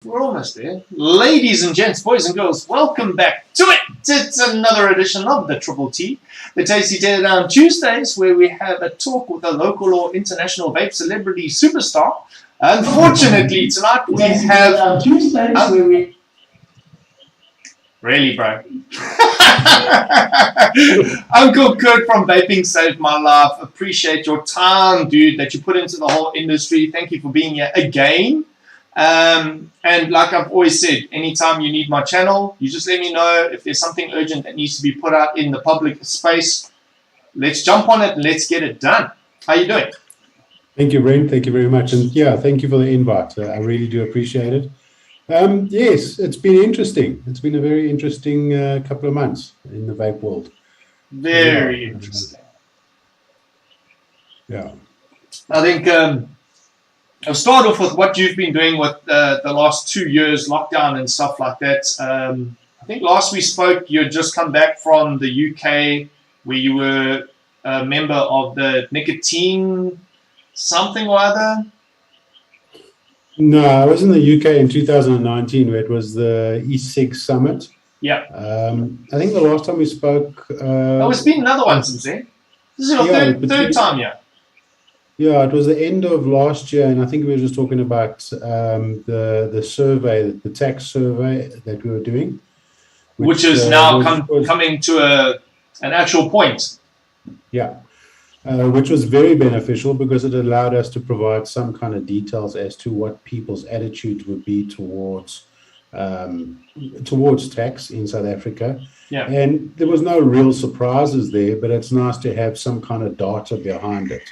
We're almost there. Ladies and gents, boys and girls, welcome back to it. It's another edition of the Triple T, the Tasty Teardown Tuesdays, where we have a talk with a local or international vape celebrity superstar. Unfortunately, tonight we have Tuesdays where we... Really, bro? Uncle Kurt from Vaping saved my life. Appreciate your time, dude, that you put into the whole industry. Thank you for being here again. And like I've always said, anytime you need my channel, you just let me know if there's something urgent that needs to be put out in the public space. Let's jump on it and let's get it done. How you doing? Thank you, Brent. Thank you very much. And yeah, thank you for the invite. I really do appreciate it. Yes, it's been interesting. It's been a very interesting couple of months in the vape world. Very interesting. Yeah. I think... I'll start off with what you've been doing with the last 2 years, lockdown and stuff like that. I think last we spoke, you had just come back from the UK where you were a member of the Nicotine something or other. No, I was in the UK in 2019 where it was the E6 Summit. Yeah. I think the last time we spoke... it's been another one since then. This is your third time, yeah. Yeah, it was the end of last year, and I think we were just talking about the survey, the tax survey that we were doing. Which is now coming to an actual point. Yeah, which was very beneficial because it allowed us to provide some kind of details as to what people's attitude would be towards tax in South Africa. Yeah. And there was no real surprises there, but it's nice to have some kind of data behind it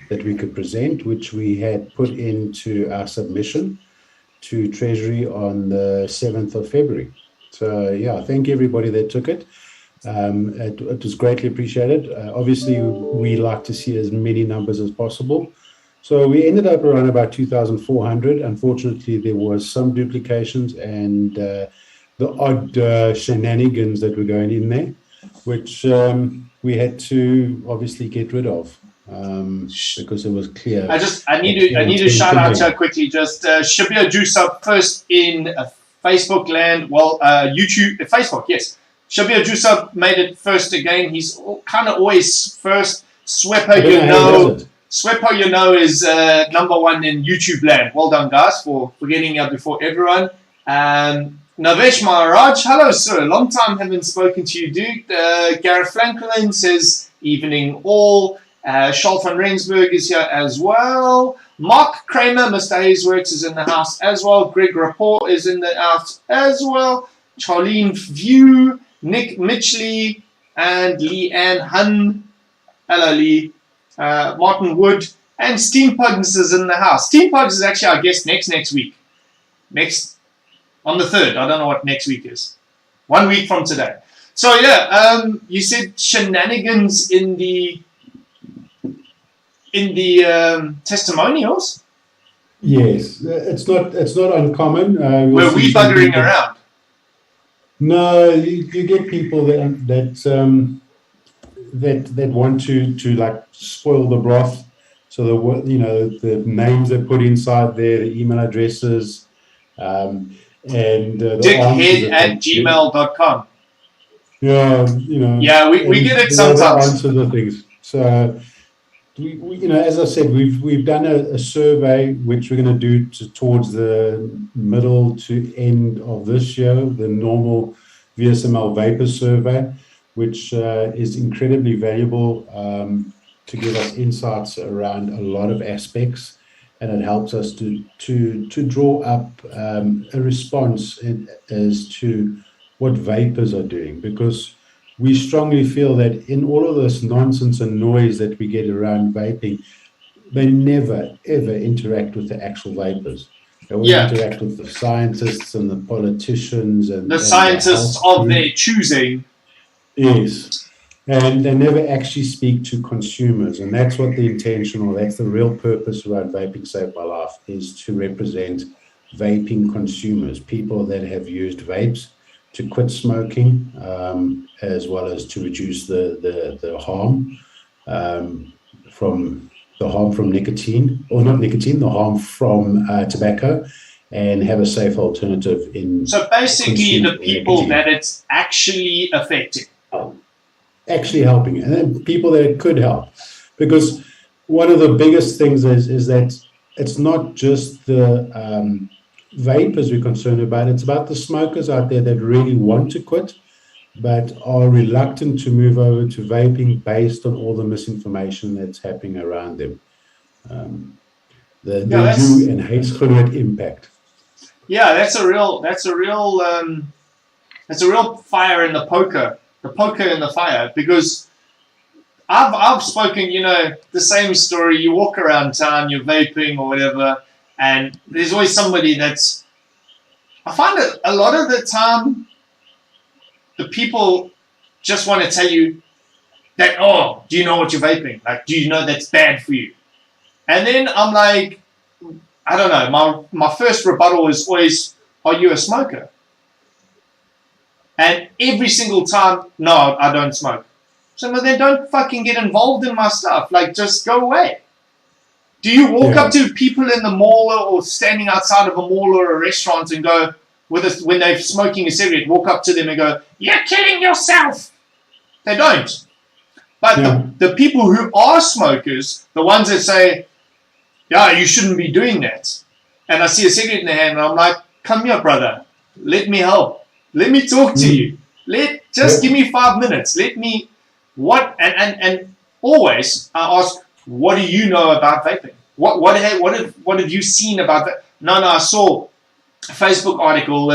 that we could present, which we had put into our submission to Treasury on the 7th of February. So, yeah, thank you everybody that took it. It was greatly appreciated. Obviously, we like to see as many numbers as possible. So we ended up around about 2,400. Unfortunately, there was some duplications and the odd shenanigans that were going in there, which we had to obviously get rid of. Because it was clear. I need to shout out to her quickly. Just Shabir Juice up first in Facebook land. Well, YouTube, Facebook, yes. Shabir Juice up made it first again. He's kind of always first. Swepo, you know, is number one in YouTube land. Well done, guys, for getting out before everyone. Navesh Maharaj, hello, sir. Long time haven't spoken to you, dude. Gareth Franklin says, evening all. Charles van Rensburg is here as well. Mark Kramer, Mr. Hayesworks is in the house as well. Greg Rapport is in the house as well. Charlene View, Nick Mitchley, and Leanne Hun. Hello, Lee. Martin Wood. And Steam Pugs is in the house. Steam Pugs is actually our guest next week. On the 3rd. I don't know what next week is. 1 week from today. So, yeah, you said shenanigans in the testimonials. Yes, it's not uncommon. Were we buggering around? No, you get people that want to like spoil the broth. So the names they put inside there, the email addresses, and dickhead@gmail.com. Yeah, Yeah, we get it sometimes. Answer the things. So. We, as I said, we've done a survey which we're going to do towards the middle to end of this year, the normal VSML vapor survey, which is incredibly valuable to give us insights around a lot of aspects, and it helps us to draw up a response as to what vapors are doing, because we strongly feel that in all of this nonsense and noise that we get around vaping, they never, ever interact with the actual vapors. They always interact with the scientists and the politicians. And the scientists of their choosing. Yes. And they never actually speak to consumers. And that's what the intention, or that's the real purpose around Vaping Saved My Life, is to represent vaping consumers, people that have used vapes to quit smoking, as well as to reduce the harm from nicotine, or not nicotine, the harm from tobacco, and have a safe alternative in. So basically, the people nicotine. that it's actually affecting. Actually helping, and then people that it could help. Because one of the biggest things is that it's not just the vapors we're concerned about, it's about the smokers out there that really want to quit, but are reluctant to move over to vaping based on all the misinformation that's happening around them. The you and hate impact. Yeah, that's a real fire in the poker in the fire, because I've spoken, the same story. You walk around town, you're vaping or whatever, and there's always somebody that's. I find that a lot of the time, the people just want to tell you that, oh, do you know what you're vaping? Like, do you know that's bad for you? And then I'm like, I don't know. My first rebuttal is always, are you a smoker? And every single time, no, I don't smoke. So well, then don't fucking get involved in my stuff. Like, just go away. Do you walk up to people in the mall or standing outside of a mall or a restaurant and go, when they're smoking a cigarette, walk up to them and go, you're killing yourself? They don't. But the people who are smokers, the ones that say, yeah, you shouldn't be doing that. And I see a cigarette in their hand and I'm like, come here, brother. Let me help. Let me talk to you. Just give me 5 minutes. And always I ask, what do you know about vaping? What have you seen about that? No, I saw a Facebook article,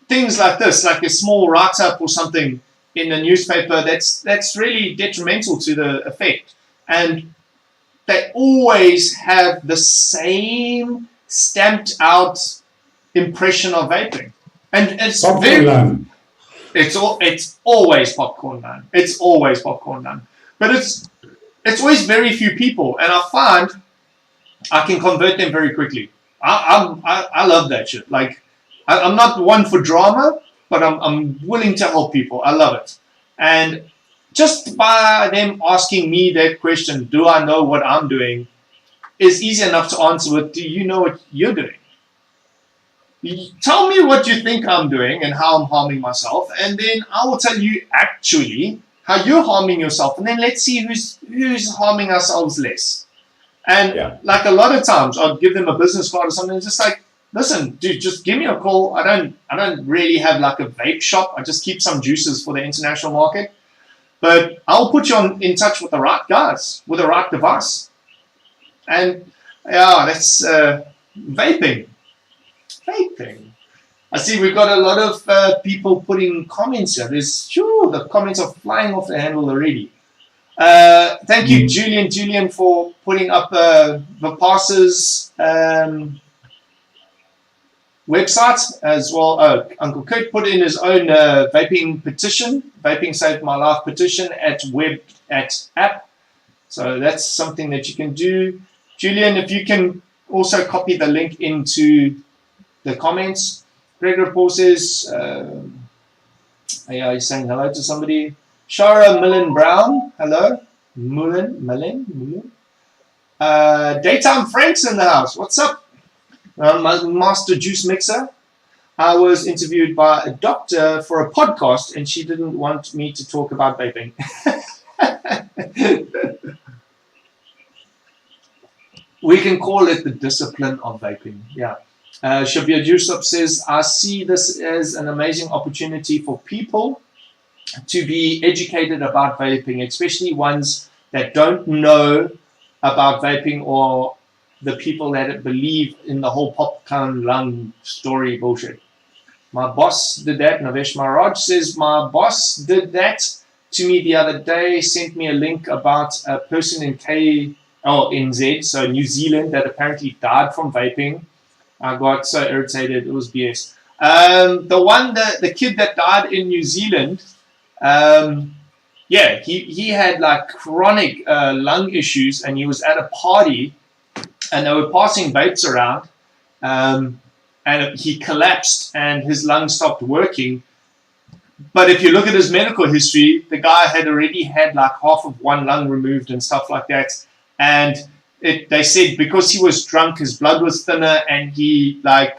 things like this, like a small write-up or something in the newspaper that's really detrimental to the effect. And they always have the same stamped out impression of vaping. And it's it's always popcorn man. It's always popcorn man. But it's always very few people, and I find I can convert them very quickly. I love that shit. Like I'm not one for drama, but I'm willing to help people. I love it. And just by them asking me that question, do I know what I'm doing, is easy enough to answer with, do you know what you're doing? Tell me what you think I'm doing and how I'm harming myself, and then I will tell you actually how you're harming yourself, and then let's see who's harming ourselves less. And like a lot of times, I'll give them a business card or something, just like, listen, dude, just give me a call. I don't really have like a vape shop. I just keep some juices for the international market, but I'll put you in touch with the right guys with the right device. And that's vaping. I see we've got a lot of people putting comments here. The comments are flying off the handle already. Thank you, Julian, for putting up Vipassa's website as well. Uncle Kurt put in his own vaping petition, Vaping Saved My Life petition at app. So that's something that you can do. Julian, if you can also copy the link into the comments. Gregor Paul says, he's saying hello to somebody. Shara Millen Brown, hello. Millen. Daytime Frank's in the house. What's up? Master Juice Mixer. I was interviewed by a doctor for a podcast, and she didn't want me to talk about vaping. We can call it the discipline of vaping. Yeah. Shabir Jusuf says, I see this as an amazing opportunity for people to be educated about vaping, especially ones that don't know about vaping, or the people that believe in the whole popcorn lung story bullshit. My boss did that. Navesh Maharaj says, my boss did that to me the other day, sent me a link about a person in NZ, so New Zealand, that apparently died from vaping. I got so irritated. It was BS. The kid that died in New Zealand, he had like chronic lung issues, and he was at a party, and they were passing vapes around, and he collapsed, and his lungs stopped working. But if you look at his medical history, the guy had already had like half of one lung removed and stuff like that. And They said because he was drunk, his blood was thinner, and he like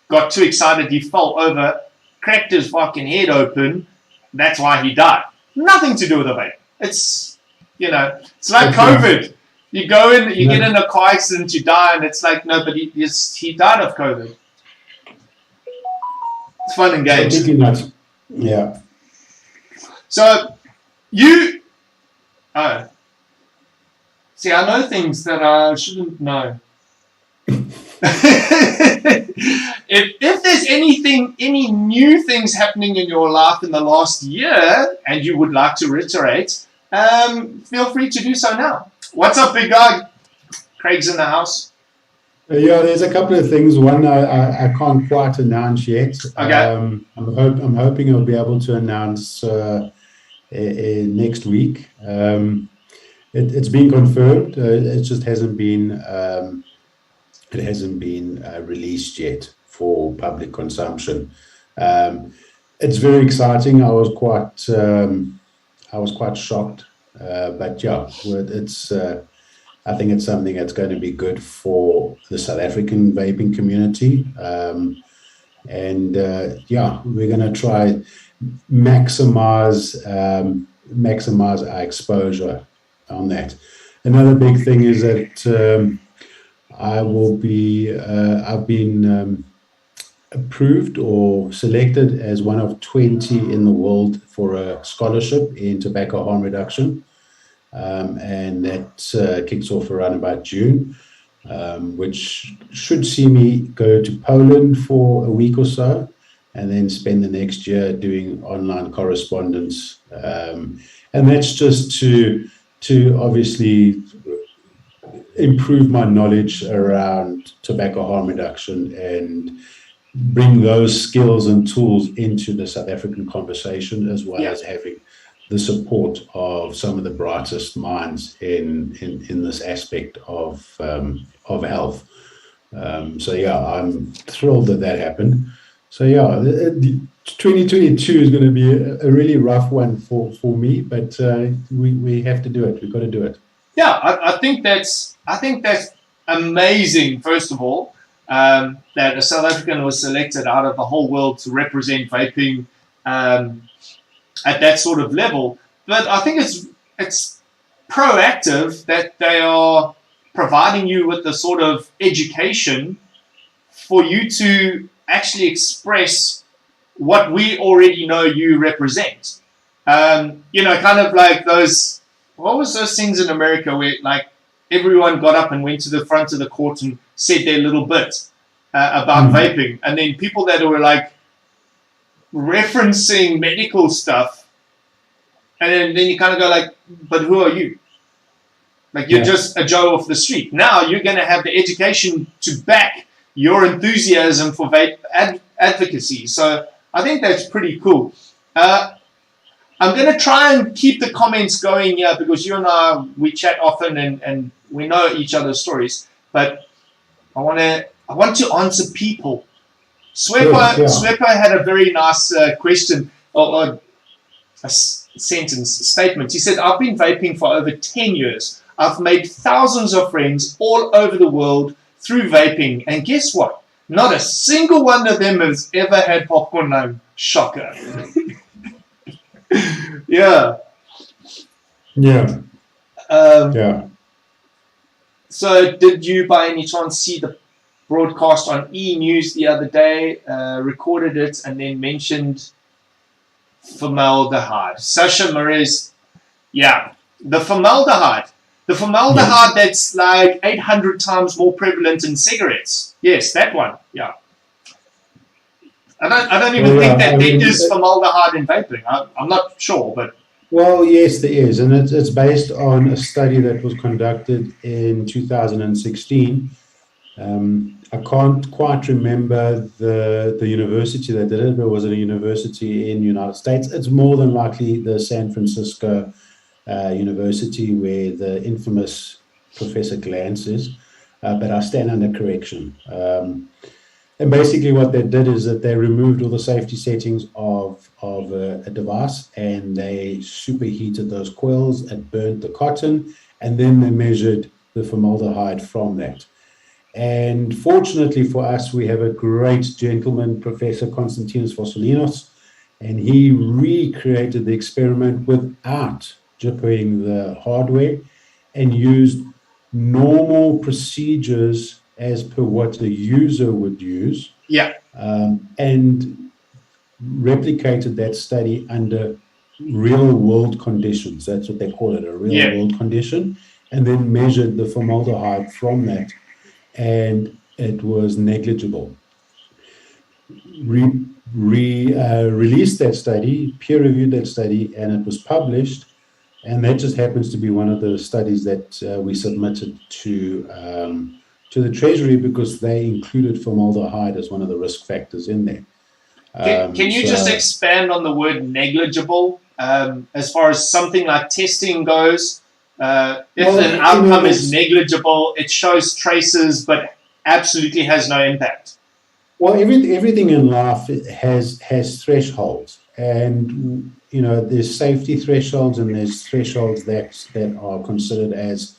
got too excited, he fell over, cracked his fucking head open. That's why he died. Nothing to do with the vape. It's, you know, it's like COVID. You go in, you get in a car accident, you die, and it's like, no, but he died of COVID. It's fun and games. Yeah. So, you... Oh. See, I know things that I shouldn't know. If there's any new things happening in your life in the last year, and you would like to reiterate, feel free to do so now. What's up, big guy? Craig's in the house. Yeah, there's a couple of things. One I can't quite announce yet. Okay. I'm hoping I'll be able to announce next week. It's been confirmed. It just hasn't been released yet for public consumption. It's very exciting. I was quite shocked, but yeah, it's. I think it's something that's going to be good for the South African vaping community, yeah, we're going to try maximize our exposure on that. Another big thing is that I've been approved or selected as one of 20 in the world for a scholarship in tobacco harm reduction. And that kicks off around about June, which should see me go to Poland for a week or so, and then spend the next year doing online correspondence. And that's just to obviously improve my knowledge around tobacco harm reduction and bring those skills and tools into the South African conversation, as well as having the support of some of the brightest minds in this aspect of health. So yeah, I'm thrilled that happened. So yeah, 2022 is going to be a really rough one for me, but we have to do it. We've got to do it. Yeah, I think that's amazing. First of all, that a South African was selected out of the whole world to represent vaping at that sort of level. But I think it's proactive that they are providing you with the sort of education for you to actually express what we already know you represent. You know, kind of like those, what was those things in America where like everyone got up and went to the front of the court and said their little bit about vaping, and then people that were like referencing medical stuff, and then you kind of go like, but who are you? Like, you're just a Joe off the street. Now you're going to have the education to back your enthusiasm for vape advocacy. So I think that's pretty cool. I'm going to try and keep the comments going here because you and I, we chat often and we know each other's stories. But I want to answer people. Swepo had a very nice question or a statement. He said, I've been vaping for over 10 years. I've made thousands of friends all over the world through vaping. And guess what? Not a single one of them has ever had popcorn lung. Shocker. Yeah. So did you by any chance see the broadcast on E! News the other day? Recorded it and then mentioned formaldehyde. Sasha Marez, the formaldehyde. The formaldehyde that's like 800 times more prevalent in cigarettes. Yes, that one. Yeah. I don't even think that there is formaldehyde in vaping. I'm not sure, but... Well, yes, there is. And it's based on a study that was conducted in 2016. I can't quite remember the university that did it, but it was at a university in the United States. It's more than likely the San Francisco University where the infamous Professor Glantz is, but I stand under correction. And basically what they did is that they removed all the safety settings of a device, and they superheated those coils and burnt the cotton, and then they measured the formaldehyde from that. And fortunately for us, we have a great gentleman, Professor Konstantinos Vosselinos, and he recreated the experiment without jipping the hardware and used normal procedures as per what the user would use. Yeah. And replicated that study under real world conditions. That's what they call it, a real world condition, and then measured the formaldehyde from that, and it was negligible. Released that study, peer reviewed that study, and it was published. And that just happens to be one of the studies that we submitted to the Treasury because they included formaldehyde as one of the risk factors in there. Can you just expand on the word negligible as far as something like testing goes? If an outcome is negligible, it shows traces but absolutely has no impact. Well, everything in life has thresholds, and there's safety thresholds and there's thresholds that are considered as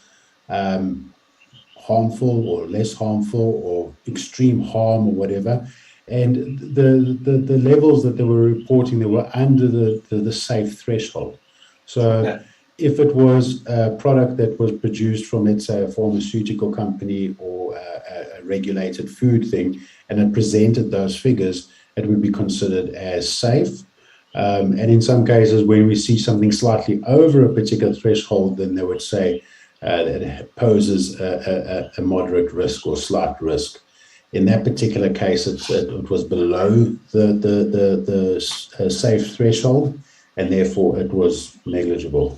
harmful or less harmful or extreme harm or whatever. And the levels that they were reporting, they were under the safe threshold. So if it was a product that was produced from, let's say, a pharmaceutical company or a regulated food thing, and it presented those figures, it would be considered as safe. And in some cases, when we see something slightly over a particular threshold, then they would say that it poses a moderate risk or slight risk. In that particular case, it was below the safe threshold, and therefore it was negligible.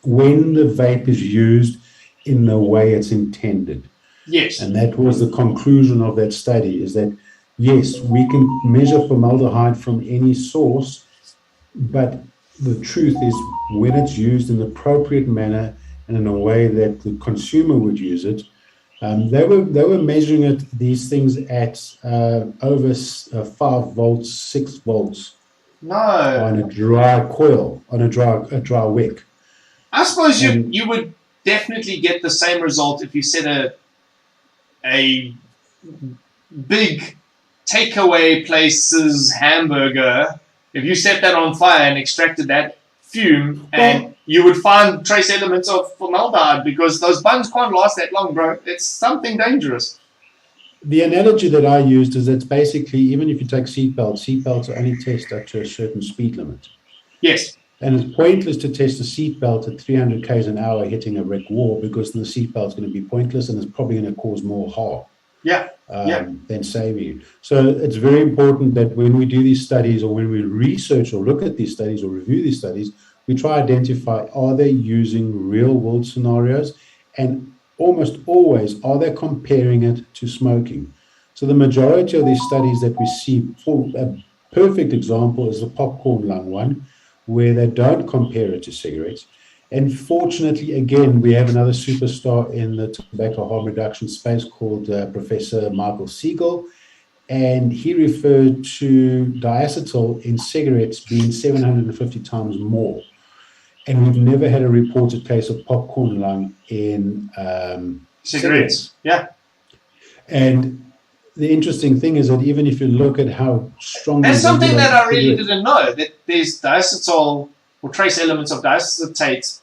When the vape is used in the way it's intended. Yes. And that was the conclusion of that study, is that, yes, we can measure formaldehyde from any source, but the truth is when it's used in the appropriate manner and in a way that the consumer would use it, they were measuring these things at over 5 volts, 6 volts. No. On a dry coil, on a dry wick. I suppose you would definitely get the same result if you set a big takeaway place's hamburger. If you set that on fire and extracted that fume, and you would find trace elements of formaldehyde because those buns can't last that long, bro. It's something dangerous. The analogy that I used is it's basically, even if you take seatbelts are only tested up to a certain speed limit. Yes. And it's pointless to test a seatbelt at 300 k's an hour hitting a brick wall, because the seatbelt's going to be pointless and it's probably going to cause more harm. Than saving you. So it's very important that when we do these studies, or when we research or look at these studies or review these studies, we try to identify, are they using real world scenarios, and almost always are they comparing it to smoking. So the majority of these studies that we see, for a perfect example is the popcorn lung one, where they don't compare it to cigarettes. And fortunately, again, we have another superstar in the tobacco harm reduction space called Professor Michael Siegel, and he referred to diacetyl in cigarettes being 750 times more. And we've never had a reported case of popcorn lung in cigarettes. Yeah. And the interesting thing is that even if you look at how strongly... That's something that I really didn't know, that there's diacetyl or trace elements of diacetate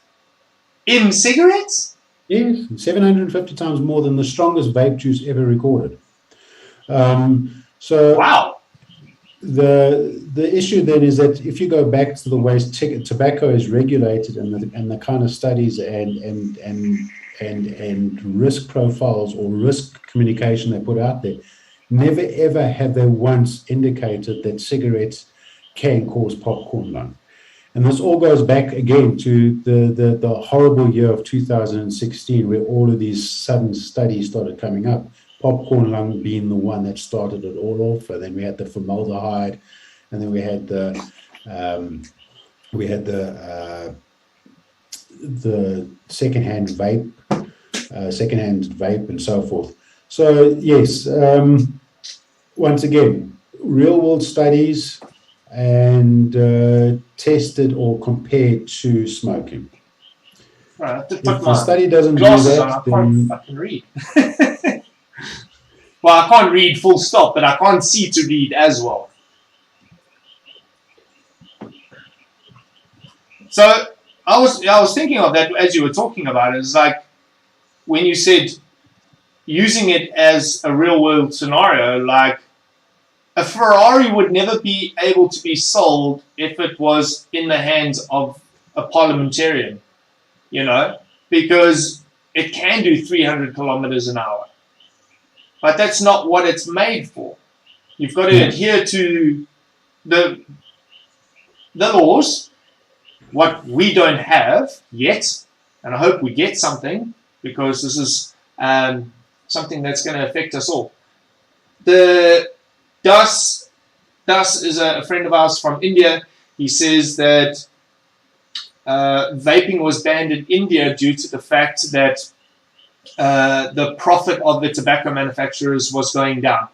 in cigarettes? Yes, 750 times more than the strongest vape juice ever recorded. Wow. The issue then is that if you go back to the ways tobacco is regulated, and the kind of studies and risk profiles or risk communication they put out there, never ever have they once indicated that cigarettes can cause popcorn lung. And this all goes back again to the horrible year of 2016, where all of these sudden studies started coming up. Popcorn lung being the one that started it all off. And then we had the formaldehyde, and then we had the secondhand vape, and so forth. So yes, once again, real world studies and tested or compared to smoking. I have to If put the my study doesn't do glasses on. I that, can't then fucking read. Well, I can't read full stop, but I can't see to read as well. So I was thinking of that as you were talking about it. It's like when you said using it as a real world scenario, like a Ferrari would never be able to be sold if it was in the hands of a parliamentarian, you know, because it can do 300 kilometers an hour. But that's not what it's made for. You've got to adhere to the laws, what we don't have yet, and I hope we get something, because this is something that's going to affect us all. The Das is a friend of ours from India. He says that vaping was banned in India due to the fact that the profit of the tobacco manufacturers was going down.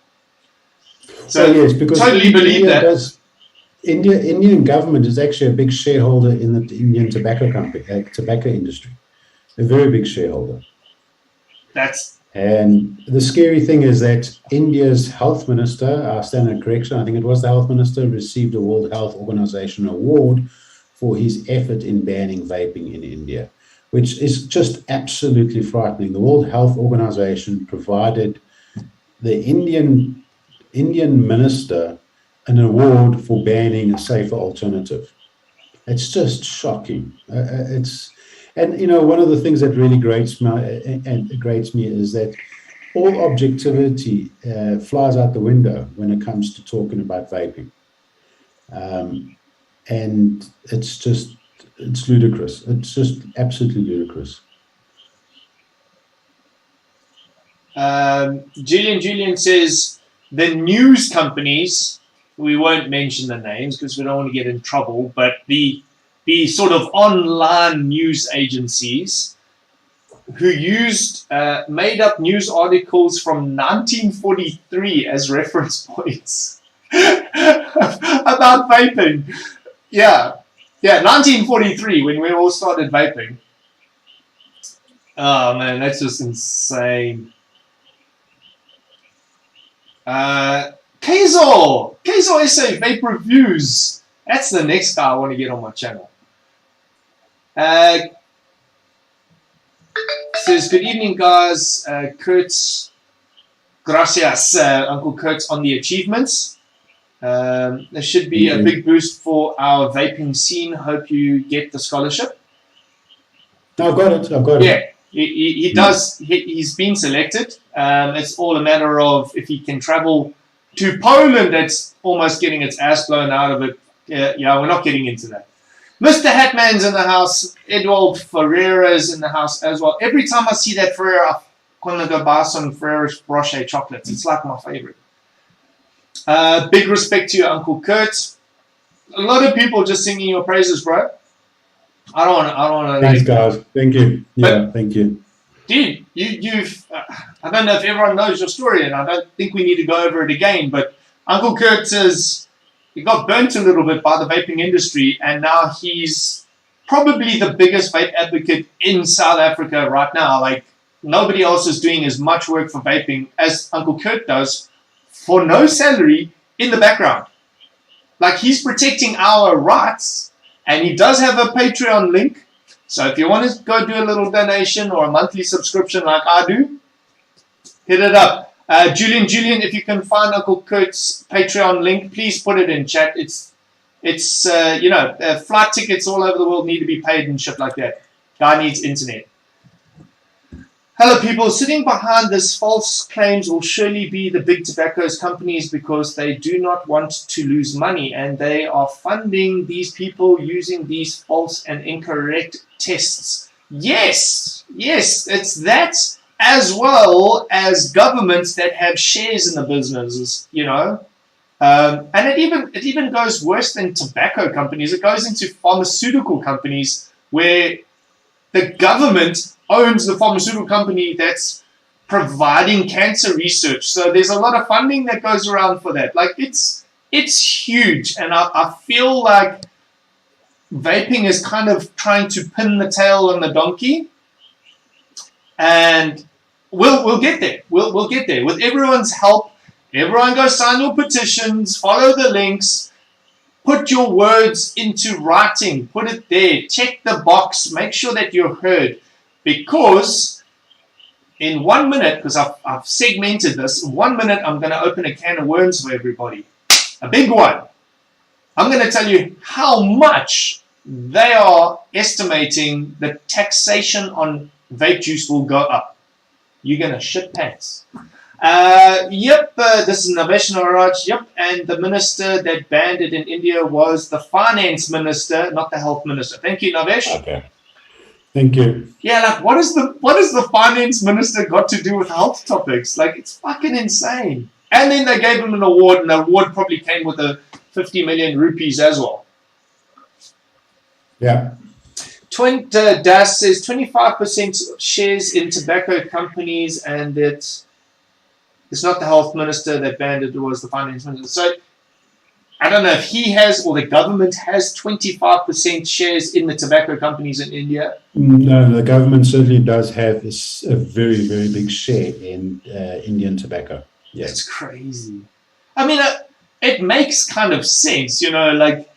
So yes, because totally believe that. Indian government is actually a big shareholder in the Indian tobacco industry, a very big shareholder. And the scary thing is that India's health minister, I stand in correction, I think it was the health minister, received a World Health Organization award for his effort in banning vaping in India, which is just absolutely frightening. The World Health Organization provided the Indian minister an award for banning a safer alternative. It's just shocking. And you know, one of the things that really grates me is that all objectivity flies out the window when it comes to talking about vaping, and it's ludicrous. It's just absolutely ludicrous. Julian says the news companies, we won't mention the names because we don't want to get in trouble, but the sort of online news agencies who used made up news articles from 1943 as reference points about vaping. Yeah, 1943 when we all started vaping. Oh man, that's just insane. Keizo SA Vape Reviews. That's the next guy I want to get on my channel. Says, good evening, guys. Kurtz, gracias, Uncle Kurtz, on the achievements. There should be a big boost for our vaping scene. Hope you get the scholarship. I've got it. Yeah, he does. He's been selected. It's all a matter of if he can travel to Poland. That's almost getting its ass blown out of it. Yeah, we're not getting into that. Mr. Hatman's in the house. Edwald Ferreira's in the house as well. Every time I see that Ferreira, I'm going to go buy some Ferreira's Brochet chocolates. It's like my favorite. Big respect to your Uncle Kurt. A lot of people just singing your praises, bro. I don't want to. Thanks, guys. Thank you. Yeah, thank you. Dude, you've. I don't know if everyone knows your story, and I don't think we need to go over it again. But Uncle Kurt he got burnt a little bit by the vaping industry, and now he's probably the biggest vape advocate in South Africa right now. Like, nobody else is doing as much work for vaping as Uncle Kurt does for no salary in the background. Like, he's protecting our rights, and he does have a Patreon link. So if you want to go do a little donation or a monthly subscription like I do, hit it up. Julian, if you can find Uncle Kurt's Patreon link, please put it in chat. It's flight tickets all over the world need to be paid and shit like that. Guy needs internet. Hello, people. Sitting behind this false claims will surely be the big tobacco companies because they do not want to lose money and they are funding these people using these false and incorrect tests. Yes, it's that, as well as governments that have shares in the businesses, and it even goes worse than tobacco companies. It goes into pharmaceutical companies where the government owns the pharmaceutical company that's providing cancer research. So there's a lot of funding that goes around for that. Like, it's huge, and I feel like vaping is kind of trying to pin the tail on the donkey, and we'll get there. We'll get there with everyone's help. Everyone go sign your petitions, follow the links, put your words into writing, put it there, check the box, make sure that you're heard, because in 1 minute, because I've segmented this, in 1 minute I'm going to open a can of worms for everybody, a big one. I'm going to tell you how much they are estimating the taxation on vape juice will go up. You're going to shit pants. This is Navesh Naraj. Yep, and the minister that banned it in India was the finance minister, not the health minister. Thank you, Navesh. Okay. Thank you. Yeah, like what is the finance minister got to do with health topics? Like, it's fucking insane. And then they gave him an award, and the award probably came with a 50 million rupees as well. Yeah. Das says 25% shares in tobacco companies, and it's not the health minister that banned it, it was the finance minister. So I don't know if he has or the government has 25% shares in the tobacco companies in India. No, the government certainly does have a very, very big share in Indian tobacco. Yes. It's crazy. I mean, it makes kind of sense, like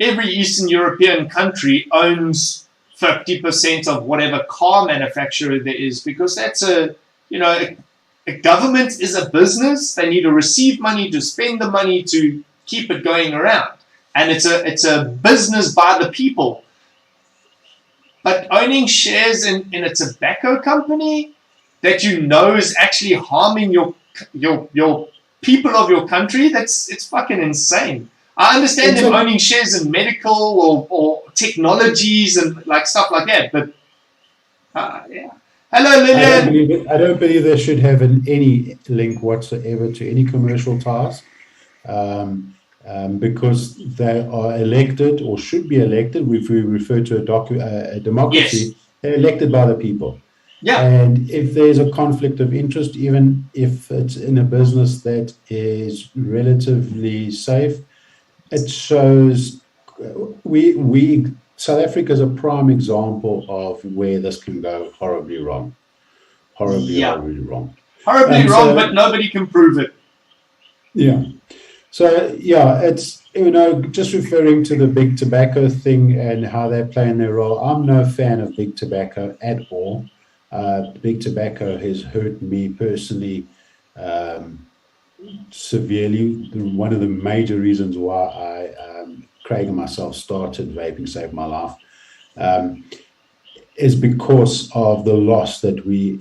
every Eastern European country owns 50% of whatever car manufacturer there is, because that's a government is a business. They need to receive money to spend the money to keep it going around. And it's a business by the people. But owning shares in a tobacco company that is actually harming your people of your country, it's fucking insane. I understand them owning shares in medical or technologies and like stuff like that, but yeah. Hello, Lillian. I don't believe they should have any link whatsoever to any commercial ties, because they are elected or should be elected. If we refer to a democracy, yes, they're elected by the people. Yeah. And if there's a conflict of interest, even if it's in a business that is relatively safe, it shows South Africa is a prime example of where this can go horribly wrong. Horribly wrong. Horribly wrong, but nobody can prove it. Yeah. So, yeah, it's, just referring to the big tobacco thing and how they're playing their role. I'm no fan of big tobacco at all. Big tobacco has hurt me personally severely. One of the major reasons why Craig and myself started Vaping Saved My Life is because of the loss that we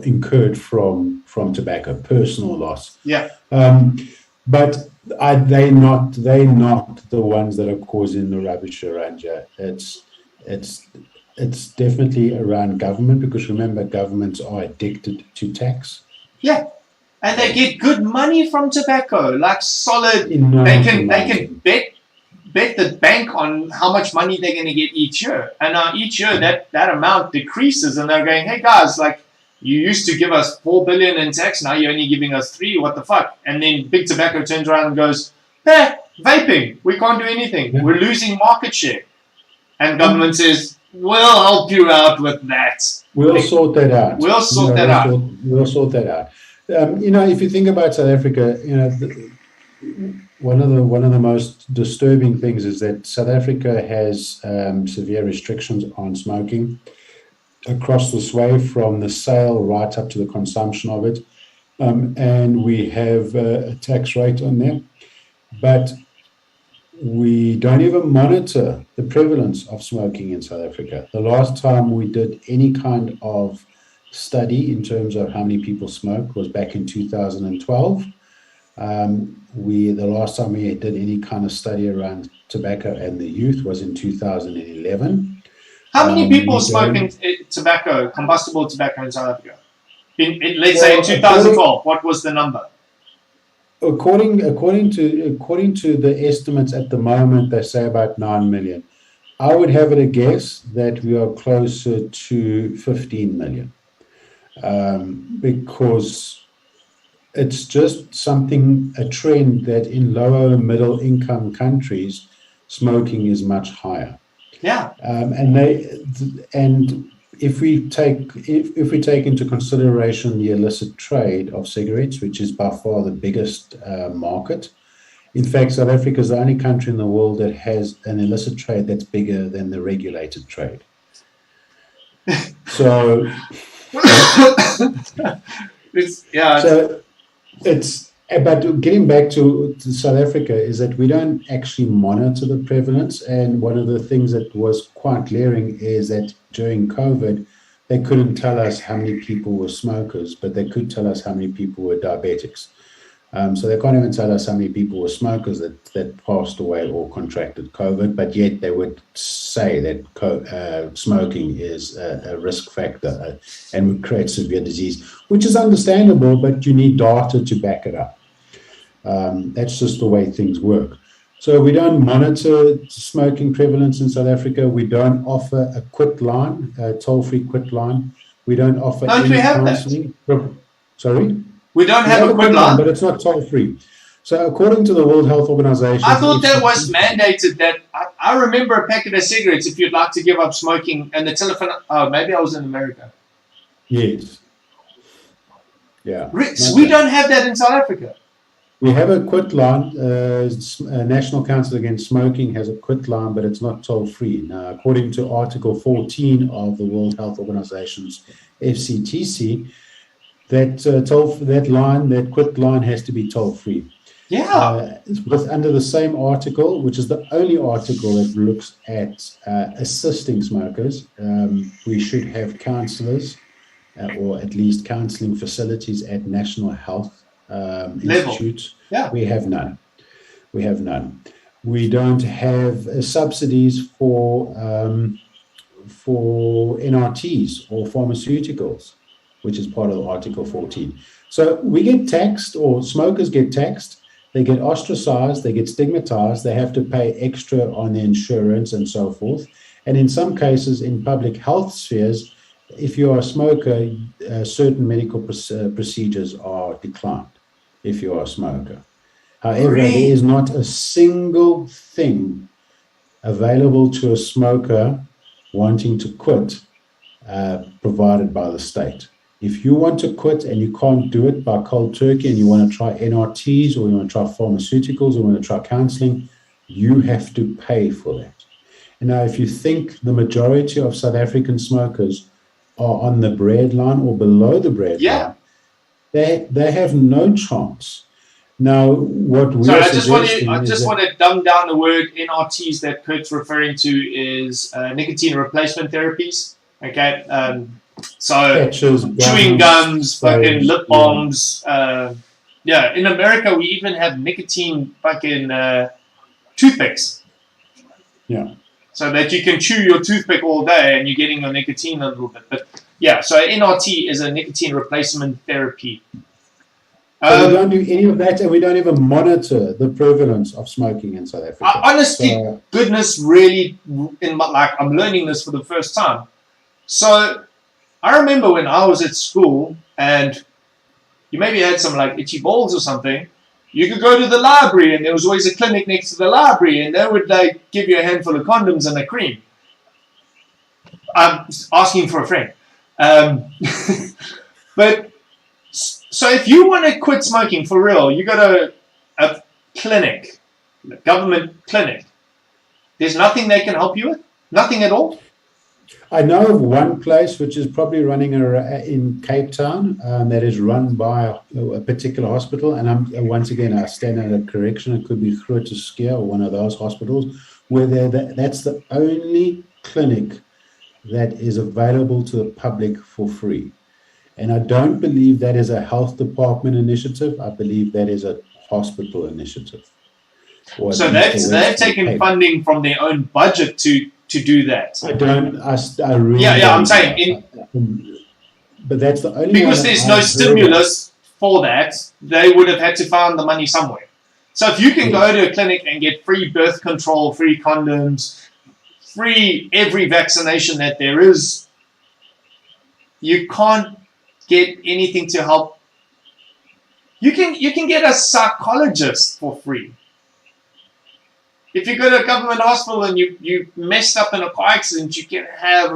incurred from tobacco, personal loss. Yeah. But they're not the ones that are causing the rubbish around here. It's definitely around government, because remember, governments are addicted to tax. Yeah. And they get good money from tobacco, like solid. They can bet the bank on how much money they're going to get each year. And now each year that amount decreases, and they're going, hey guys, like, you used to give us 4 billion in tax, now you're only giving us 3, what the fuck? And then big tobacco turns around and goes, hey, vaping, we can't do anything. Yeah. We're losing market share. And government says, we'll help you out with that. We'll sort that out. We'll sort that out. We'll sort that out. If you think about South Africa, one of the most disturbing things is that South Africa has severe restrictions on smoking across the sway, from the sale right up to the consumption of it, and we have a tax rate on them, but we don't even monitor the prevalence of smoking in South Africa. The last time we did any kind of study in terms of how many people smoke was back in 2012. The last time we did any kind of study around tobacco and the youth was in 2011. How many people smoke tobacco, combustible tobacco in South Africa? Let's say in 2012, what was the number? According to the estimates at the moment, they say about 9 million. I would have it a guess that we are closer to 15 million, because it's just a trend that in lower middle income countries, smoking is much higher. Yeah. And if we take into consideration the illicit trade of cigarettes, which is by far the biggest market. In fact, South Africa is the only country in the world that has an illicit trade that's bigger than the regulated trade. So, but getting back to South Africa is that we don't actually monitor the prevalence. And one of the things that was quite glaring is that during COVID, they couldn't tell us how many people were smokers, but they could tell us how many people were diabetics. So they can't even tell us how many people were smokers that passed away or contracted COVID, but yet they would say that smoking is a risk factor and would create severe disease, which is understandable, but you need data to back it up. That's just the way things work. So we don't monitor smoking prevalence in South Africa. We don't offer a quit line, a toll-free quit line. We don't offer any counseling. Sorry? We don't have a quit line, but it's not toll-free. So according to the World Health Organization... I thought that was mandated that... I remember a packet of cigarettes if you'd like to give up smoking and the telephone... Oh, maybe I was in America. Yes. Yeah. We don't have that in South Africa. We have a quit line. National Council Against Smoking has a quit line, but it's not toll-free. Now, according to Article 14 of the World Health Organization's FCTC... That quit line has to be toll-free. Yeah. Under the same article, which is the only article that looks at assisting smokers, we should have counsellors or at least counselling facilities at national health institutes. Yeah. We have none. We don't have subsidies for NRTs or pharmaceuticals, which is part of Article 14. So we get taxed, or smokers get taxed, they get ostracized, they get stigmatized, they have to pay extra on their insurance and so forth. And in some cases, in public health spheres, if you are a smoker, certain medical procedures are declined if you are a smoker. However, there is not a single thing available to a smoker wanting to quit provided by the state. If you want to quit and you can't do it by cold turkey and you want to try NRTs or you want to try pharmaceuticals or you want to try counseling, you have to pay for that. And now, if you think the majority of South African smokers are on the breadline or below the breadline, they have no chance. Now, what we I just want to dumb down the word NRTs that Kurt's referring to is nicotine replacement therapies. Okay. So patches, chewing gums, fucking lip balms. In America we even have nicotine fucking toothpicks. Yeah. So that you can chew your toothpick all day and you're getting your nicotine a little bit. But yeah, so NRT is a nicotine replacement therapy. So we don't do any of that, and we don't even monitor the prevalence of smoking in South Africa. Honestly, goodness, really, I'm learning this for the first time. So I remember when I was at school and you maybe had some like itchy balls or something, you could go to the library and there was always a clinic next to the library and they would like give you a handful of condoms and a cream. I'm asking for a friend. But so if you want to quit smoking for real, you go to a clinic, a government clinic. There's nothing they can help you with? Nothing at all? I know of one place which is probably running in Cape Town that is run by a particular hospital. And once again, I stand under correction. It could be Groote Schuur or one of those hospitals where that's the only clinic that is available to the public for free. And I don't believe that is a health department initiative. I believe that is a hospital initiative. So they're taking funding from their own budget to do that. I really I'm saying but that's the only because there's no stimulus for that, they would have had to find the money somewhere. So if you can go to a clinic and get free birth control, free condoms, free every vaccination that there is, you can't get anything to help. You can get a psychologist for free. if you go to a government hospital and you messed up in a car accident, you can have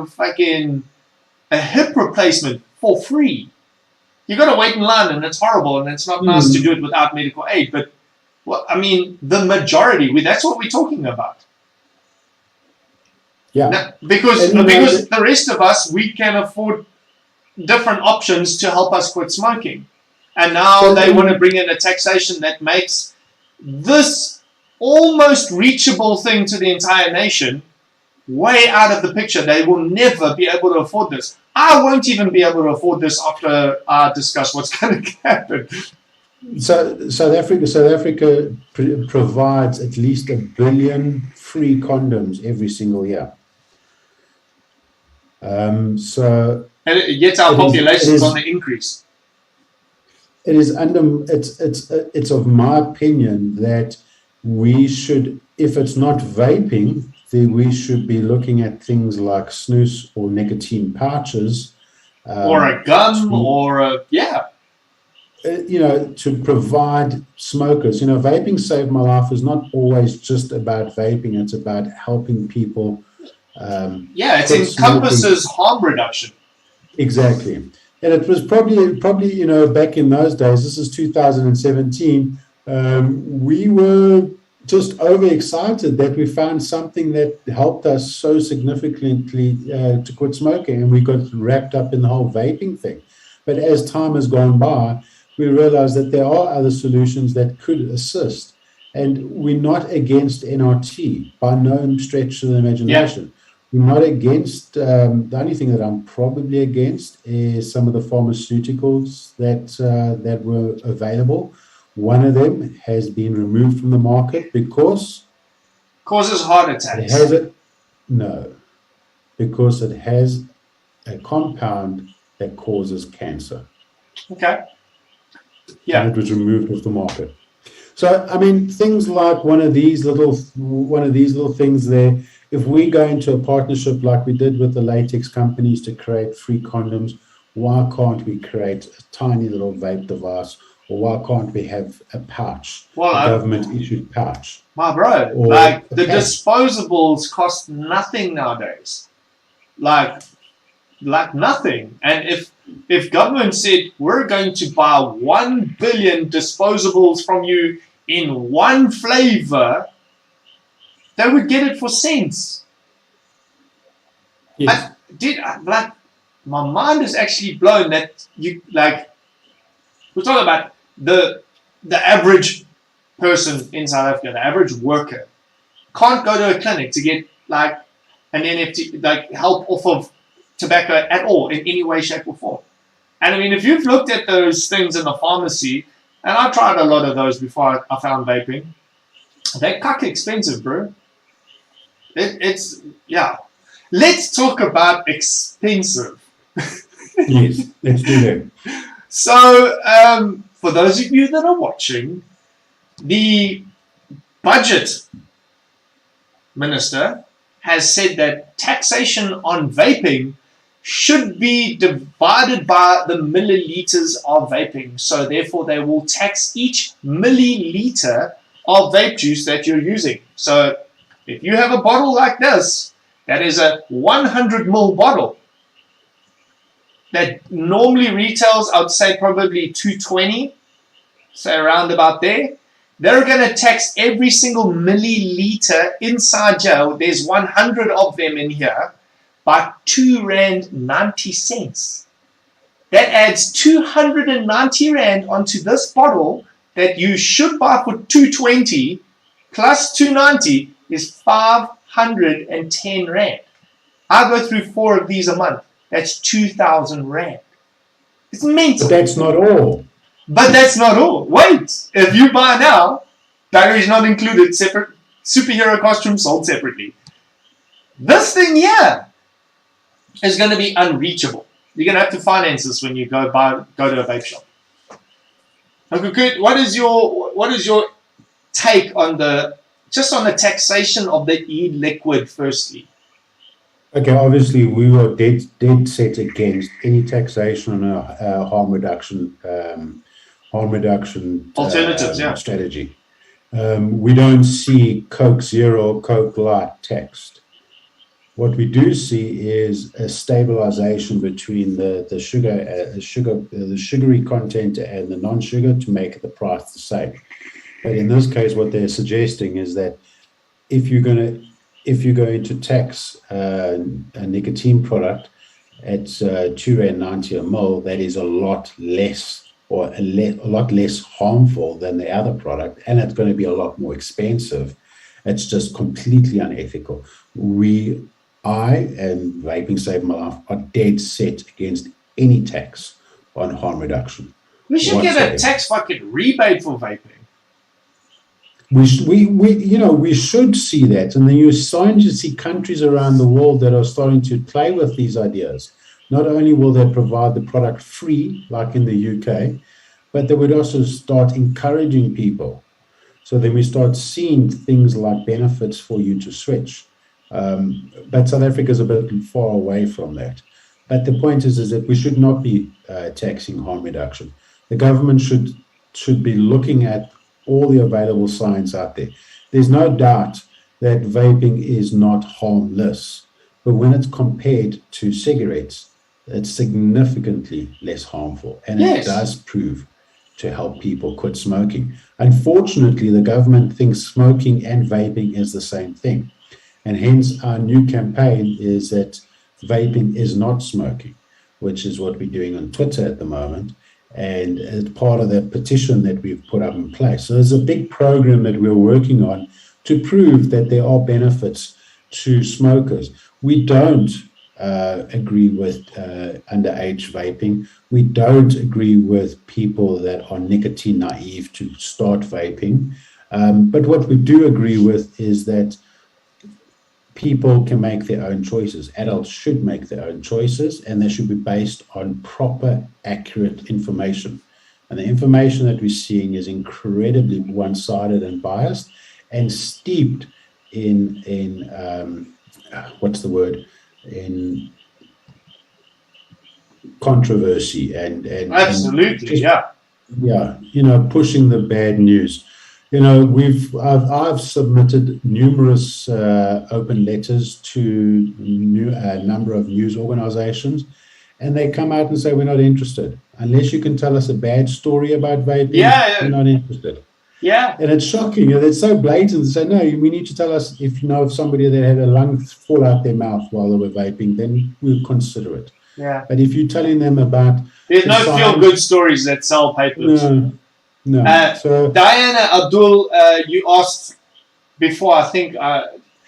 a hip replacement for free. You got to wait in line, and it's horrible, and it's not nice to do it without medical aid. But well, I mean, the majority, that's what we're talking about. Yeah. Now, because the rest of us, we can afford different options to help us quit smoking. And now they want to bring in a taxation that makes this almost reachable thing to the entire nation way out of the picture. They will never be able to afford this. I won't even be able to afford this after I discuss what's going to happen. So South Africa provides at least 1 billion free condoms every single year. And yet our population is on the increase. It's of my opinion that we should, if it's not vaping, then we should be looking at things like snus or nicotine pouches, or a gum, to provide smokers. Vaping saved my life is not always just about vaping; it's about helping people. It encompasses harm reduction. Exactly. And it was probably back in those days, this is 2017, we were just overexcited that we found something that helped us so significantly to quit smoking, and we got wrapped up in the whole vaping thing. But as time has gone by, we realized that there are other solutions that could assist. And we're not against NRT by no stretch of the imagination. Yeah. We're not against, the only thing that I'm probably against is some of the pharmaceuticals that were available. One of them has been removed from the market because... Causes heart attacks. Because it has a compound that causes cancer. Okay. Yeah. And it was removed off the market. So, I mean, things like one of these little things there, if we go into a partnership like we did with the latex companies to create free condoms, why can't we create a tiny little vape device? Or why can't we have a pouch, a government-issued pouch? My bro, the disposables cost nothing nowadays. Like nothing. And if government said, we're going to buy 1 billion disposables from you in one flavor, they would get it for cents. Yes. My mind is actually blown that we're talking about the average person in South Africa, the average worker, can't go to a clinic to get an NFT, help off of tobacco at all in any way, shape, or form. And I mean, if you've looked at those things in the pharmacy, and I tried a lot of those before I found vaping, they're cuck expensive, bro. Let's talk about expensive. Yes, let's do that. So, for those of you that are watching, the budget minister has said that taxation on vaping should be divided by the milliliters of vaping. So, therefore, they will tax each milliliter of vape juice that you're using. So, if you have a bottle like this, that is a 100 ml bottle, that normally retails, I would say probably $2.20, say around about there. They're going to tax every single milliliter inside here. There's 100 of them in here by R2.90. That adds 290 Rand onto this bottle that you should buy for $2.20 plus 290 is 510 Rand. I go through 4 of these a month. That's 2,000 Rand. It's mental. But that's not all. Wait, if you buy now, batteries not included, separate, superhero costume sold separately. This thing here is going to be unreachable. You're going to have to finance this when you go to a vape shop. Okay, what is your take on the taxation of the e-liquid firstly? Okay, obviously we were dead set against any taxation on a harm reduction alternatives, strategy. We don't see Coke Zero or Coke Light text. What we do see is a stabilization between the sugary content and the non-sugar to make the price the same. But in this case, what they're suggesting is that if you're going to tax a nicotine product at £2.90 a mil, that is a lot less or a lot less harmful than the other product, and it's going to be a lot more expensive. It's just completely unethical. I and Vaping Save My Life are dead set against any tax on harm reduction. We should get a tax fucking rebate for vaping. We should see that, and then you're starting to see countries around the world that are starting to play with these ideas. Not only will they provide the product free, like in the UK, but they would also start encouraging people. So then we start seeing things like benefits for you to switch. But South Africa is a bit far away from that. But the point is that we should not be taxing harm reduction. The government should be looking at all the available science out there. There's no doubt that vaping is not harmless, but when it's compared to cigarettes, it's significantly less harmful, and It does prove to help people quit smoking. Unfortunately, the government thinks smoking and vaping is the same thing. And hence our new campaign is that vaping is not smoking, which is what we're doing on Twitter at the moment. And as part of that petition that we've put up in place. So there's a big program that we're working on to prove that there are benefits to smokers. We don't agree with underage vaping. We don't agree with people that are nicotine naive to start vaping. But what we do agree with is that people can make their own choices. Adults should make their own choices, and they should be based on proper, accurate information. And the information that we're seeing is incredibly one-sided and biased and steeped in controversy and absolutely, pushing the bad news. I've submitted numerous open letters to a number of news organizations, and they come out and say, we're not interested. Unless you can tell us a bad story about vaping, we're not interested. Yeah. And it's shocking, and it's so blatant to say, no, we need to tell us if you know of somebody that had a lung fall out their mouth while they were vaping, then we'll consider it. Yeah. But if you're telling them about... There's no feel-good stories that sell papers. No. So Diana Abdul, you asked before, I think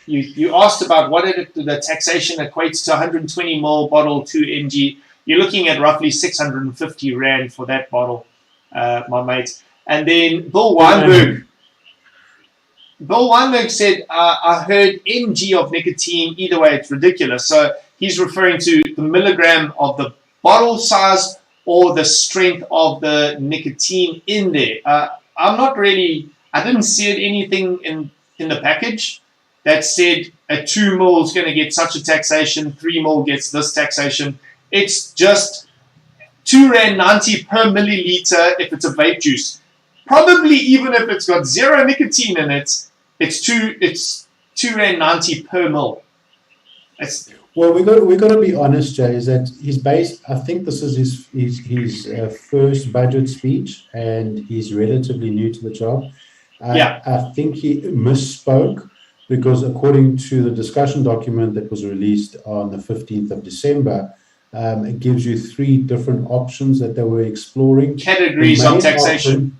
you asked about what the taxation equates to 120 ml bottle 2 mg. You're looking at roughly 650 Rand for that bottle, my mates. And then Bill Weinberg said, I heard mg of nicotine, either way it's ridiculous. So he's referring to the milligram of the bottle size or the strength of the nicotine in there. I didn't see anything in the package that said a 2 ml is going to get such a taxation, 3 ml gets this taxation. It's just R2.90 per milliliter if it's a vape juice. Probably even if it's got zero nicotine in it, it's R2.90 per ml. Well, we got to be honest, Jay. Is that he's based? I think this is his first budget speech, and he's relatively new to the job. I think he misspoke because, according to the discussion document that was released on the 15th of December, it gives you 3 different options that they were exploring. Categories of taxation.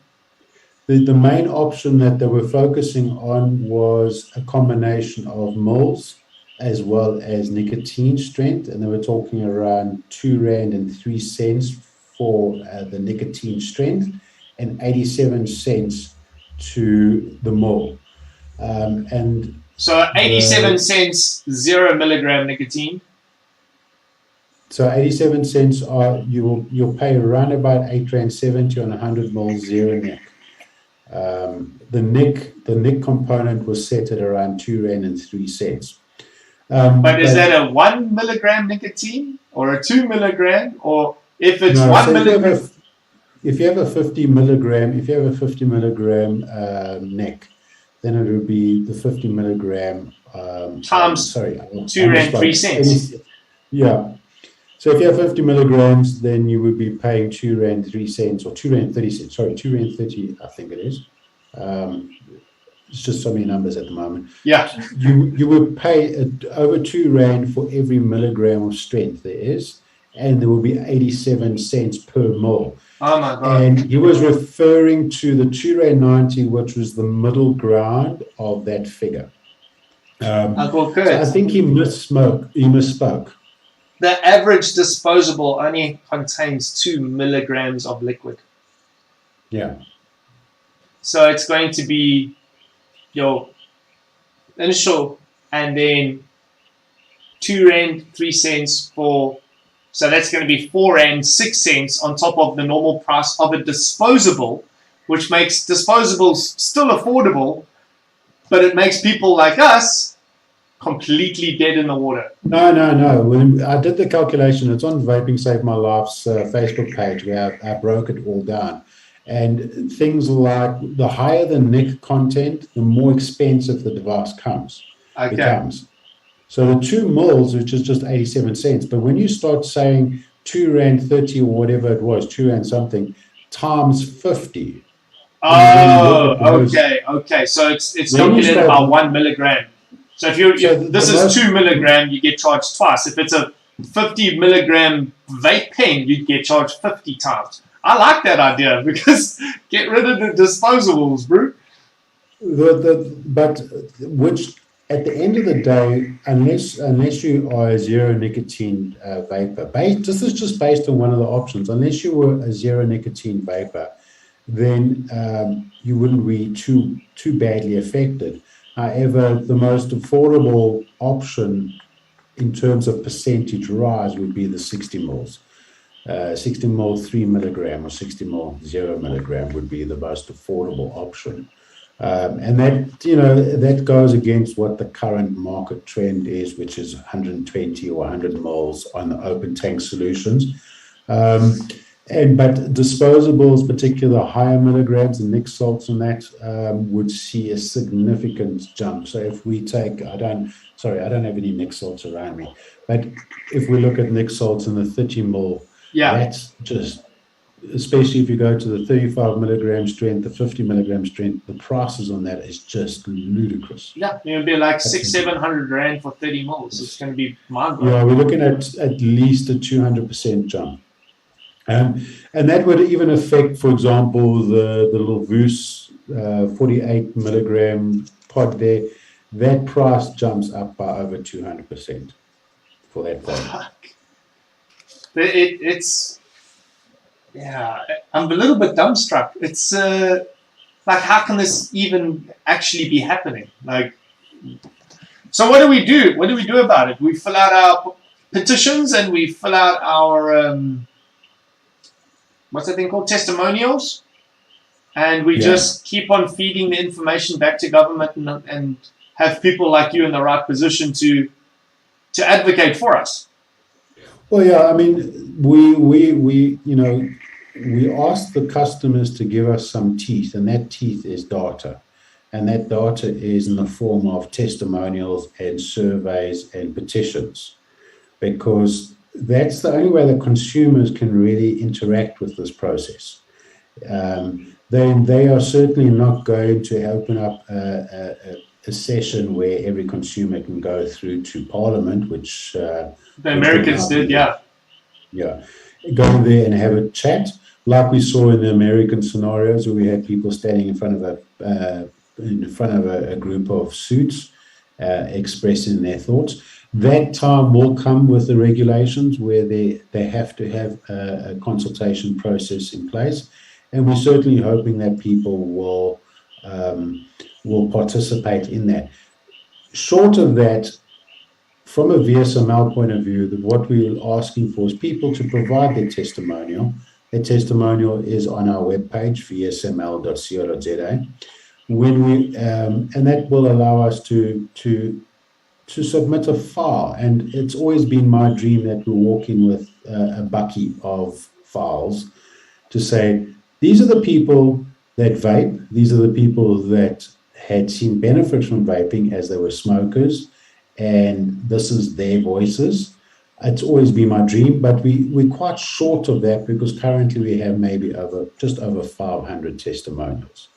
The main option that they were focusing on was a combination of mils as well as nicotine strength, and they were talking around R2.03 for the nicotine strength and 87 cents to the mil. And so 87 cents, 0 milligram nicotine. So 87 cents you'll pay around about R8.70 on 100 mil 0 nic. The nic component was set at around R2.03. But is that a 1 milligram nicotine or a 2 milligram, or if it's 1 milligram? If you have a 50 milligram, nic, then it would be the 50 milligram times sorry, R2.03. Yeah. So if you have 50 milligrams, then you would be paying R2.03 or R2.30. Sorry, R2.30, I think it is. It's just so many numbers at the moment. Yeah. You would pay over R2 for every milligram of strength there is, and there will be 87 cents per mil. Oh my God. And he was referring to the R2.90, which was the middle ground of that figure. Uncle Kurt. So I think he misspoke. The average disposable only contains 2 milligrams of liquid. Yeah. So it's going to be your initial and then R2.03 for, so that's going to be R4.06 on top of the normal price of a disposable, which makes disposables still affordable, but it makes people like us completely dead in the water. No. When I did the calculation, it's on Vaping Save My Life's Facebook page where I broke it all down. And things like the higher the nic content, the more expensive the device becomes. So the 2 mils, which is just 87 cents. But when you start saying R2.30 or whatever it was, R2 something, times 50. Oh, okay. So it's calculated by 1 milligram. So if this is 2 milligram, you get charged twice. If it's a 50 milligram vape pen, you'd get charged 50 times. I like that idea because get rid of the disposables, bro. But which at the end of the day, unless you are a zero nicotine vapor, this is just based on one of the options. Unless you were a zero nicotine vapor, then you wouldn't be too badly affected. However, the most affordable option in terms of percentage rise would be the 60 mils. 60 mil 3 milligram or 60 mil 0 milligram would be the most affordable option. And that goes against what the current market trend is, which is 120 or 100 mils on the open tank solutions. But disposables, particularly higher milligrams and nic salts and that, would see a significant jump. So if we take, I don't have any nic salts around me, but if we look at nic salts in the 30 mil, that's just, especially if you go to the 35 milligram strength, the 50 milligram strength, the prices on that is just ludicrous. Yeah, it would be like 600-700 rand for 30 mils. It's going to be mind-blowing. Yeah, we're looking at least a 200% jump. And that would even affect, for example, the little Voos 48 milligram pod there. That price jumps up by over 200% for that phone. I'm a little bit dumbstruck. It's like, how can this even actually be happening? Like, so what do we do? What do we do about it? We fill out our petitions and we fill out our what's that thing called? Testimonials, and we just keep on feeding the information back to government and have people like you in the right position to advocate for us. Well, yeah, I mean, we ask the customers to give us some teeth, and that teeth is data. And that data is in the form of testimonials and surveys and petitions, because that's the only way that consumers can really interact with this process. Then they are certainly not going to open up a session where every consumer can go through to Parliament, which the Americans did, yeah. Go there and have a chat, like we saw in the American scenarios where we had people standing in front of a group of suits expressing their thoughts. That time will come with the regulations where they have to have a consultation process in place, and we're certainly hoping that people will participate in that. Short of that, from a VSML point of view, what we're asking for is people to provide their testimonial. That testimonial is on our webpage, vsml.co.za. And that will allow us to submit a file. And it's always been my dream that we're walking with a bucket of files to say, these are the people that vape, these are the people that had seen benefits from vaping as they were smokers, and this is their voices. It's always been my dream, but we're quite short of that because currently we have maybe just over 500 testimonials.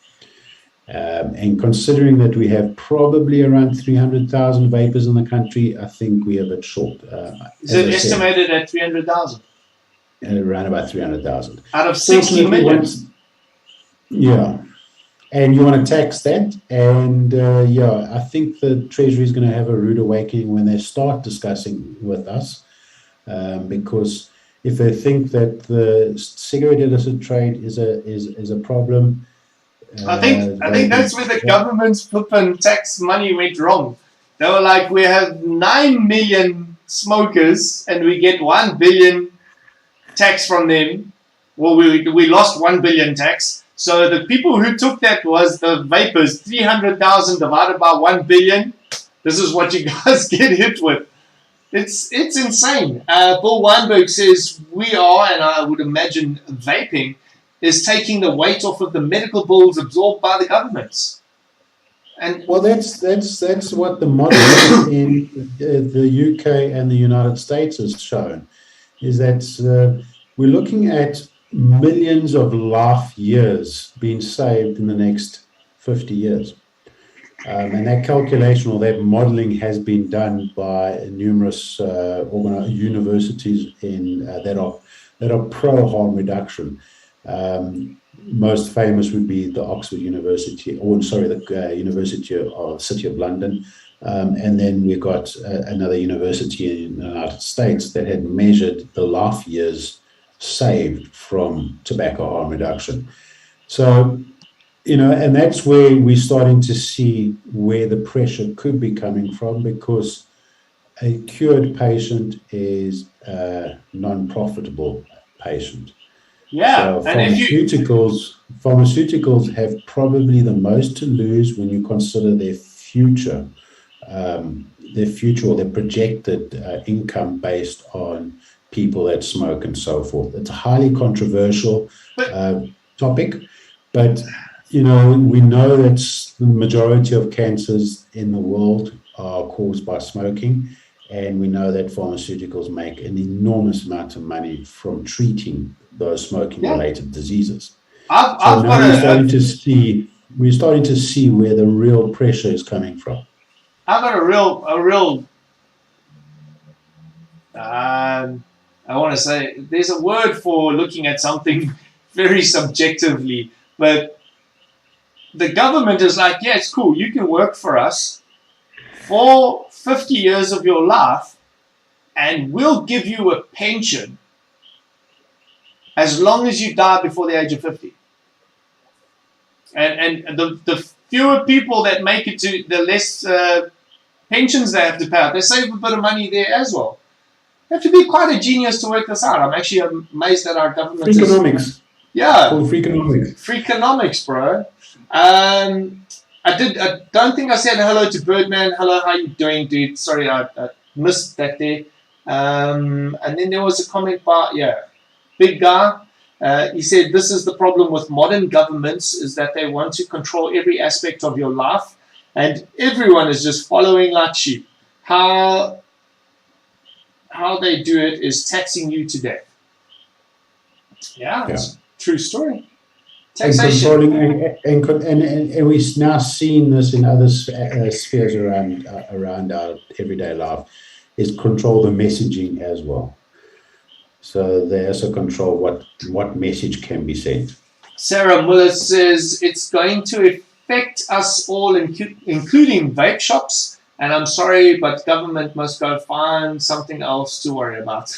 And considering that we have probably around 300,000 vapors in the country, I think we are a bit short. Is it estimated at 300,000? Around about 300,000. Out of 60 million? Yeah. And you want to tax that. And I think the Treasury is going to have a rude awakening when they start discussing with us. Because if they think that the cigarette illicit trade is a problem, I think that's where the government's flipping tax money went wrong. They were like, we have 9 million smokers and we get 1 billion tax from them. Well, we lost 1 billion tax. So the people who took that was the vapors. 300,000 divided by 1 billion. This is what you guys get hit with. It's insane. Bill Weinberg says we are, and I would imagine vaping is taking the weight off of the medical bills absorbed by the governments. And well, that's what the model in the UK and the United States has shown, is that we're looking at millions of life years being saved in the next 50 years. And that calculation or that modeling has been done by numerous universities that are pro harm reduction. Most famous would be the Oxford University, the University of City of London, and then we've got another university in the United States that had measured the life years saved from tobacco harm reduction. So, and that's where we're starting to see where the pressure could be coming from, because a cured patient is a non-profitable patient. Yeah, so pharmaceuticals have probably the most to lose when you consider their future or their projected income based on people that smoke and so forth. It's a highly controversial topic, but we know that the majority of cancers in the world are caused by smoking, and we know that pharmaceuticals make an enormous amount of money from treating those smoking-related diseases. We're starting to see where the real pressure is coming from. I've got a real. I want to say there's a word for looking at something very subjectively, but the government is like, yeah, it's cool. You can work for us for 50 years of your life, and we'll give you a pension as long as you die before the age of 50. And the fewer people that make it to, the less pensions they have to pay out. They save a bit of money there as well. You have to be quite a genius to work this out. I'm actually amazed that our government Freakonomics. Yeah. Freakonomics. Freakonomics, bro. I don't think I said hello to Birdman. Hello, how you doing, dude? Sorry, I missed that there. And then there was a comment by, Big Guy. He said, this is the problem with modern governments, is that they want to control every aspect of your life, and everyone is just following like sheep. How they do it is taxing you to death. Yeah, it's a true story. Taxation. And we've now seen this in other spheres around our everyday life, is control the messaging as well. So they also control what message can be sent. Sarah Muller says it's going to affect us all, including vape shops. And I'm sorry, but government must go find something else to worry about.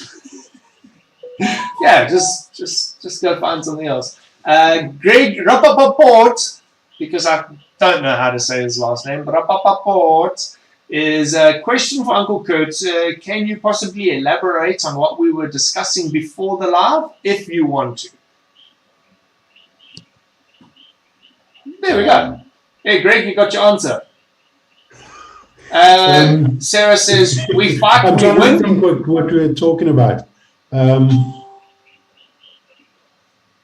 Yeah, just go find something else. Greg Rappaport, because I don't know how to say his last name, but Rappaport is a question for Uncle Kurt. Can you possibly elaborate on what we were discussing before the live, if you want to? There we go. Hey, Greg, you got your answer. Sarah says, we fight, I'm we trying win. to think what we're talking about.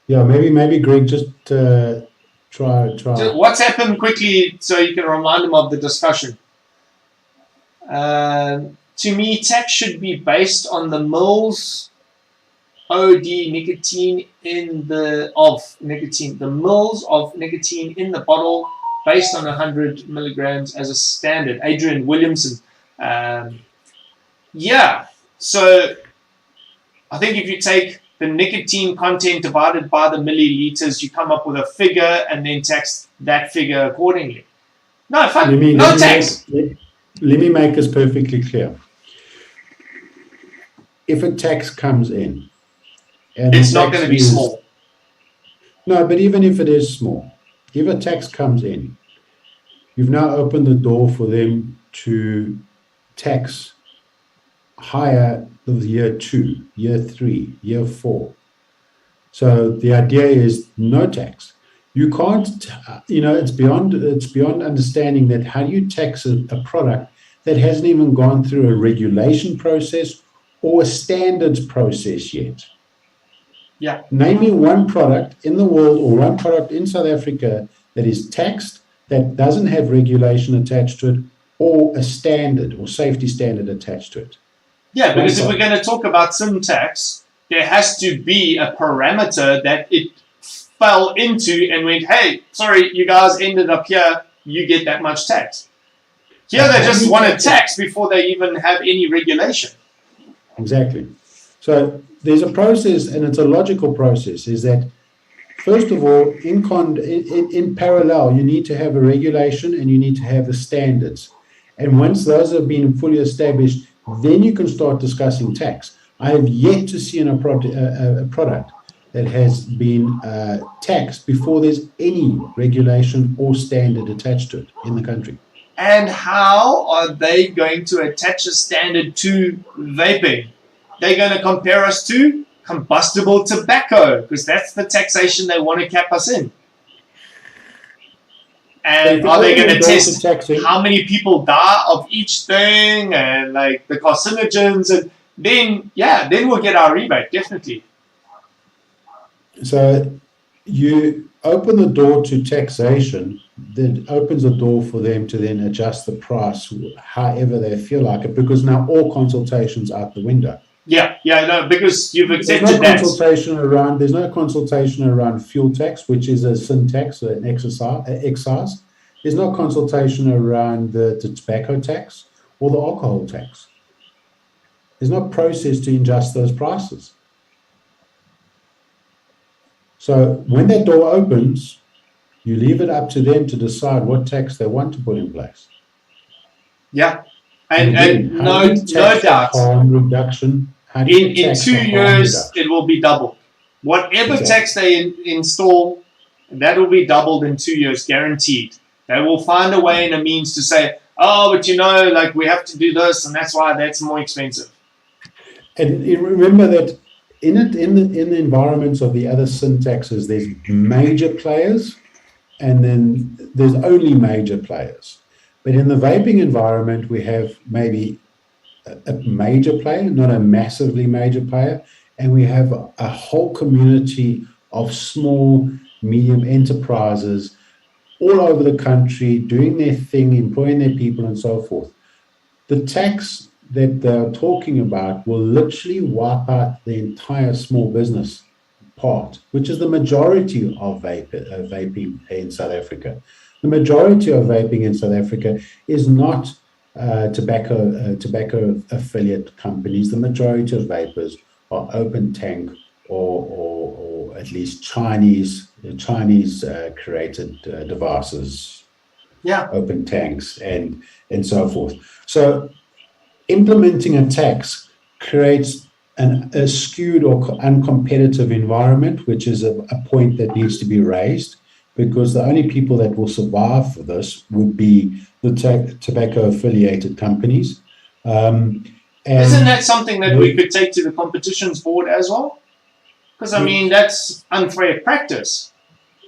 Maybe Greg, just Try. Just WhatsApp him quickly so you can remind him of the discussion. To me, tax should be based on the mils OD nicotine the mils of nicotine in the bottle based on 100 milligrams as a standard. Adrian Williamson. Yeah, so I think if you take the nicotine content divided by the milliliters, you come up with a figure and then tax that figure accordingly. No, fine. No tax. Let me make this perfectly clear. If a tax comes in, and it's not going to be small. No, but even if it is small, if a tax comes in, you've now opened the door for them to tax higher of year 2, year 3, year 4. So the idea is no tax. You can't, it's beyond understanding that how do you tax a product that hasn't even gone through a regulation process or a standards process yet. Yeah. Name me one product in the world or one product in South Africa that is taxed, that doesn't have regulation attached to it or a standard or safety standard attached to it. Yeah, because if we're going to talk about sim tax, there has to be a parameter that it fell into and went, hey, sorry, you guys ended up here, you get that much tax. Here they just want to tax before they even have any regulation. Exactly. So there's a process, and it's a logical process, is that, first of all, in parallel, you need to have a regulation and you need to have the standards. And once those have been fully established, then you can start discussing tax. I have yet to see a product that has been taxed before there's any regulation or standard attached to it in the country. And how are they going to attach a standard to vaping? They're going to compare us to combustible tobacco because that's the taxation they want to cap us in. And are they going to test how many people die of each thing and like the carcinogens? And then we'll get our rebate, definitely. So you open the door to taxation, that opens the door for them to then adjust the price however they feel like it, because now all consultations out the window. No, because you've accepted that. There's no consultation around fuel tax, which is a sin tax, an excise. There's no consultation around the tobacco tax or the alcohol tax. There's no process to adjust those prices. So when that door opens, you leave it up to them to decide what tax they want to put in place. Yeah, and no doubt. Harm reduction. In 2 years, it will be doubled. Whatever tax they install, that will be doubled in 2 years, guaranteed. They will find a way and a means to say, oh, but like we have to do this, and that's why that's more expensive. And remember that in the environments of the other sin taxes, there's major players, and then there's only major players. But in the vaping environment, we have maybe a major player, not a massively major player, and we have a whole community of small, medium enterprises all over the country doing their thing, employing their people and so forth. The tax that they're talking about will literally wipe out the entire small business part, which is the majority of vaping in South Africa. The majority of vaping in South Africa is not tobacco affiliate companies. The majority of vapors are open tank or at least Chinese created devices, open tanks and so forth. So implementing a tax creates a skewed or uncompetitive environment, which is a point that needs to be raised, because the only people that will survive for this would be the tobacco-affiliated companies. Isn't that something that we could take to the competitions board as well? Because, that's unfair practice.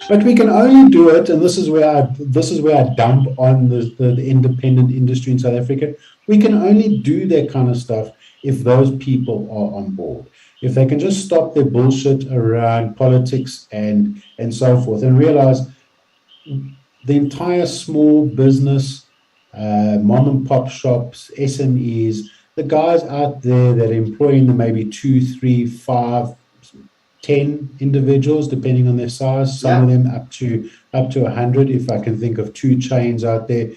But we can only do it, and this is where I dump on the independent industry in South Africa. We can only do that kind of stuff if those people are on board. If they can just stop their bullshit around politics and so forth and realize the entire small business, mom and pop shops, SMEs, the guys out there that are employing maybe 2, 3, 5, 10 individuals, depending on their size. Some of them up to 100. If I can think of 2 chains out there,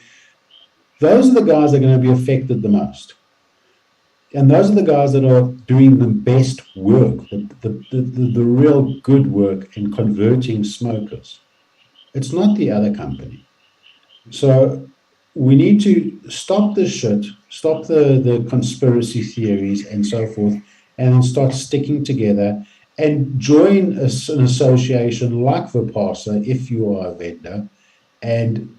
those are the guys that are going to be affected the most. And those are the guys that are doing the best work, the real good work in converting smokers. It's not the other company. So we need to stop this shit, stop the conspiracy theories and so forth, and then start sticking together and join an association like Vipasa if you are a vendor, and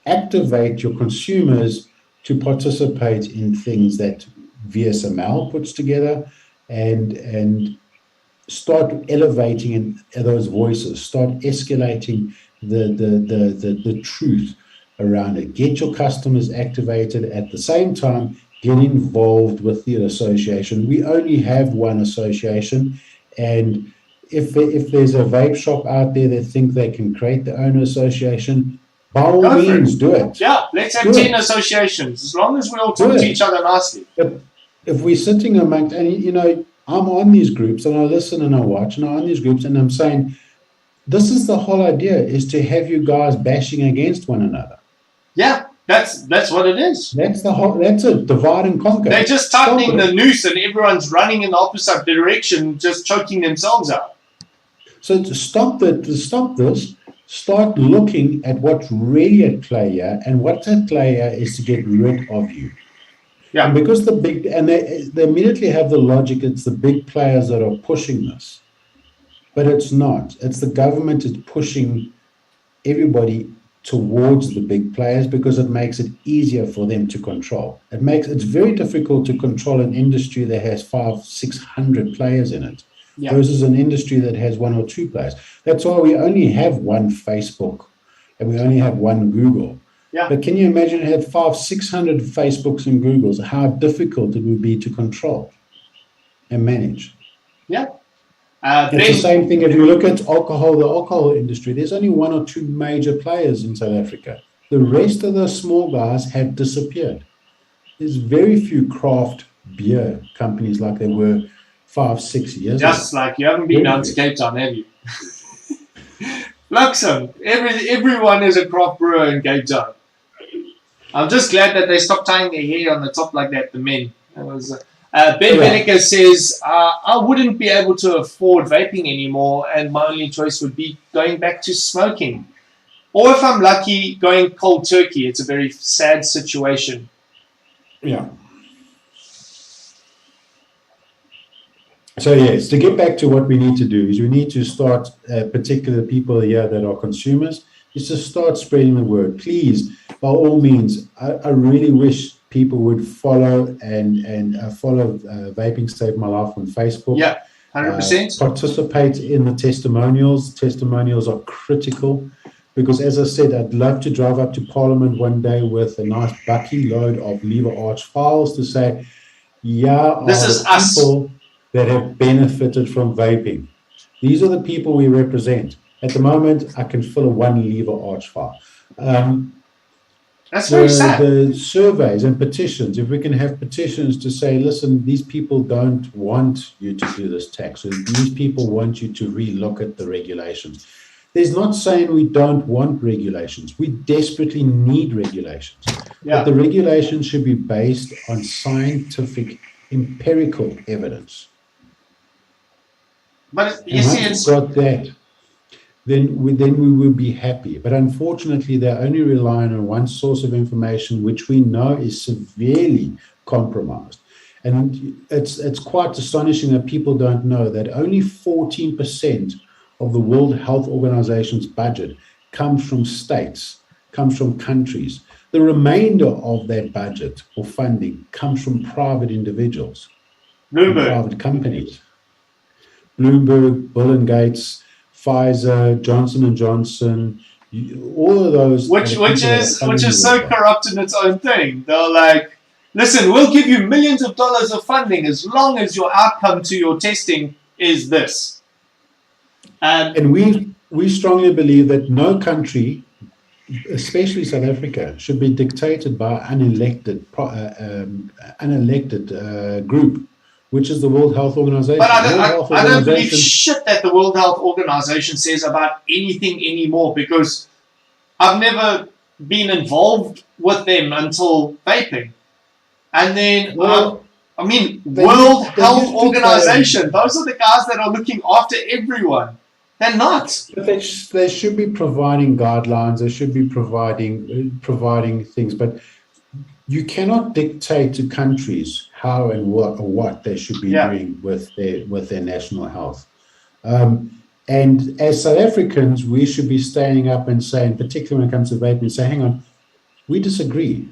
activate your consumers to participate in things that VSML puts together, and start elevating those voices, start escalating the truth around it. Get your customers activated. At the same time, get involved with the association. We only have one association, and if there's a vape shop out there that think they can create their own association, by all means, do it. Yeah, let's have 10 associations, as long as we all talk to each other nicely. If we're sitting amongst, and you know, I'm on these groups and I listen and I watch and I'm on these groups and I'm saying, this is the whole idea, is to have you guys bashing against one another. Yeah, that's what it is. That's a divide and conquer. They're just tightening the noose and everyone's running in the opposite direction, just choking themselves out. So to stop this, start looking at what's really at play here, and what's at play here is to get rid of you. Yeah. And because they immediately have the logic, it's the big players that are pushing this. But it's not. It's the government is pushing everybody towards the big players because it makes it easier for them to control. It's very difficult to control an industry that has 500-600 players in it, versus an industry that has 1 or 2 players. That's why we only have one Facebook and we only have one Google. Yeah. But can you imagine it had 500-600 Facebooks and Googles, how difficult it would be to control and manage? Yeah. It's the same thing if you look at the alcohol industry. There's only 1 or 2 major players in South Africa. The rest of the small guys have disappeared. There's very few craft beer companies like there were 5-6 years ago. Just like you haven't been down to Cape Town, have you? Luxem, everyone is a craft brewer in Cape Town. I'm just glad that they stopped tying their hair on the top like that, the men. That was Ben Benecker says, I wouldn't be able to afford vaping anymore, and my only choice would be going back to smoking. Or if I'm lucky, going cold turkey. It's a very sad situation. Yeah. So yes, to get back to what we need to do is we need to start, particular people here that are consumers, is to start spreading the word. Please, by all means, I really wish people would follow and follow Vaping Saved My Life on Facebook. Yeah, 100%. Participate in the testimonials. Testimonials are critical because, as I said, I'd love to drive up to Parliament one day with a nice bucky load of lever arch files to say, this is us. People that have benefited from vaping. These are the people we represent. At the moment, I can fill a 1 lever arch file. That's very sad. The surveys and petitions, if we can have petitions to say, listen, these people don't want you to do this tax, or these people want you to relook at the regulations. There's not saying we don't want regulations. We desperately need regulations. Yeah. But the regulations should be based on scientific, empirical evidence. But you see, it's got that. Then we will be happy. But unfortunately, they're only relying on one source of information, which we know is severely compromised. And it's quite astonishing that people don't know that only 14% of the World Health Organization's budget comes from states, comes from countries. The remainder of that budget or funding comes from private individuals, private companies. Bloomberg, Bill and Gates, Pfizer, Johnson & Johnson, all of those. Which is so corrupt in its own thing. They're like, listen, we'll give you millions of dollars of funding as long as your outcome to your testing is this. And we we strongly believe that no country, especially South Africa, should be dictated by unelected group, which is the World Health Organization. But I don't believe shit that the World Health Organization says about anything anymore, because I've never been involved with them until vaping. And then, World Health Organization, those are the guys that are looking after everyone. They're not. But they should be providing guidelines. They should be providing things. But you cannot dictate to countries how and what they should be doing with their national health. And as South Africans, we should be standing up and saying, particularly when it comes to vaping, say, hang on, we disagree.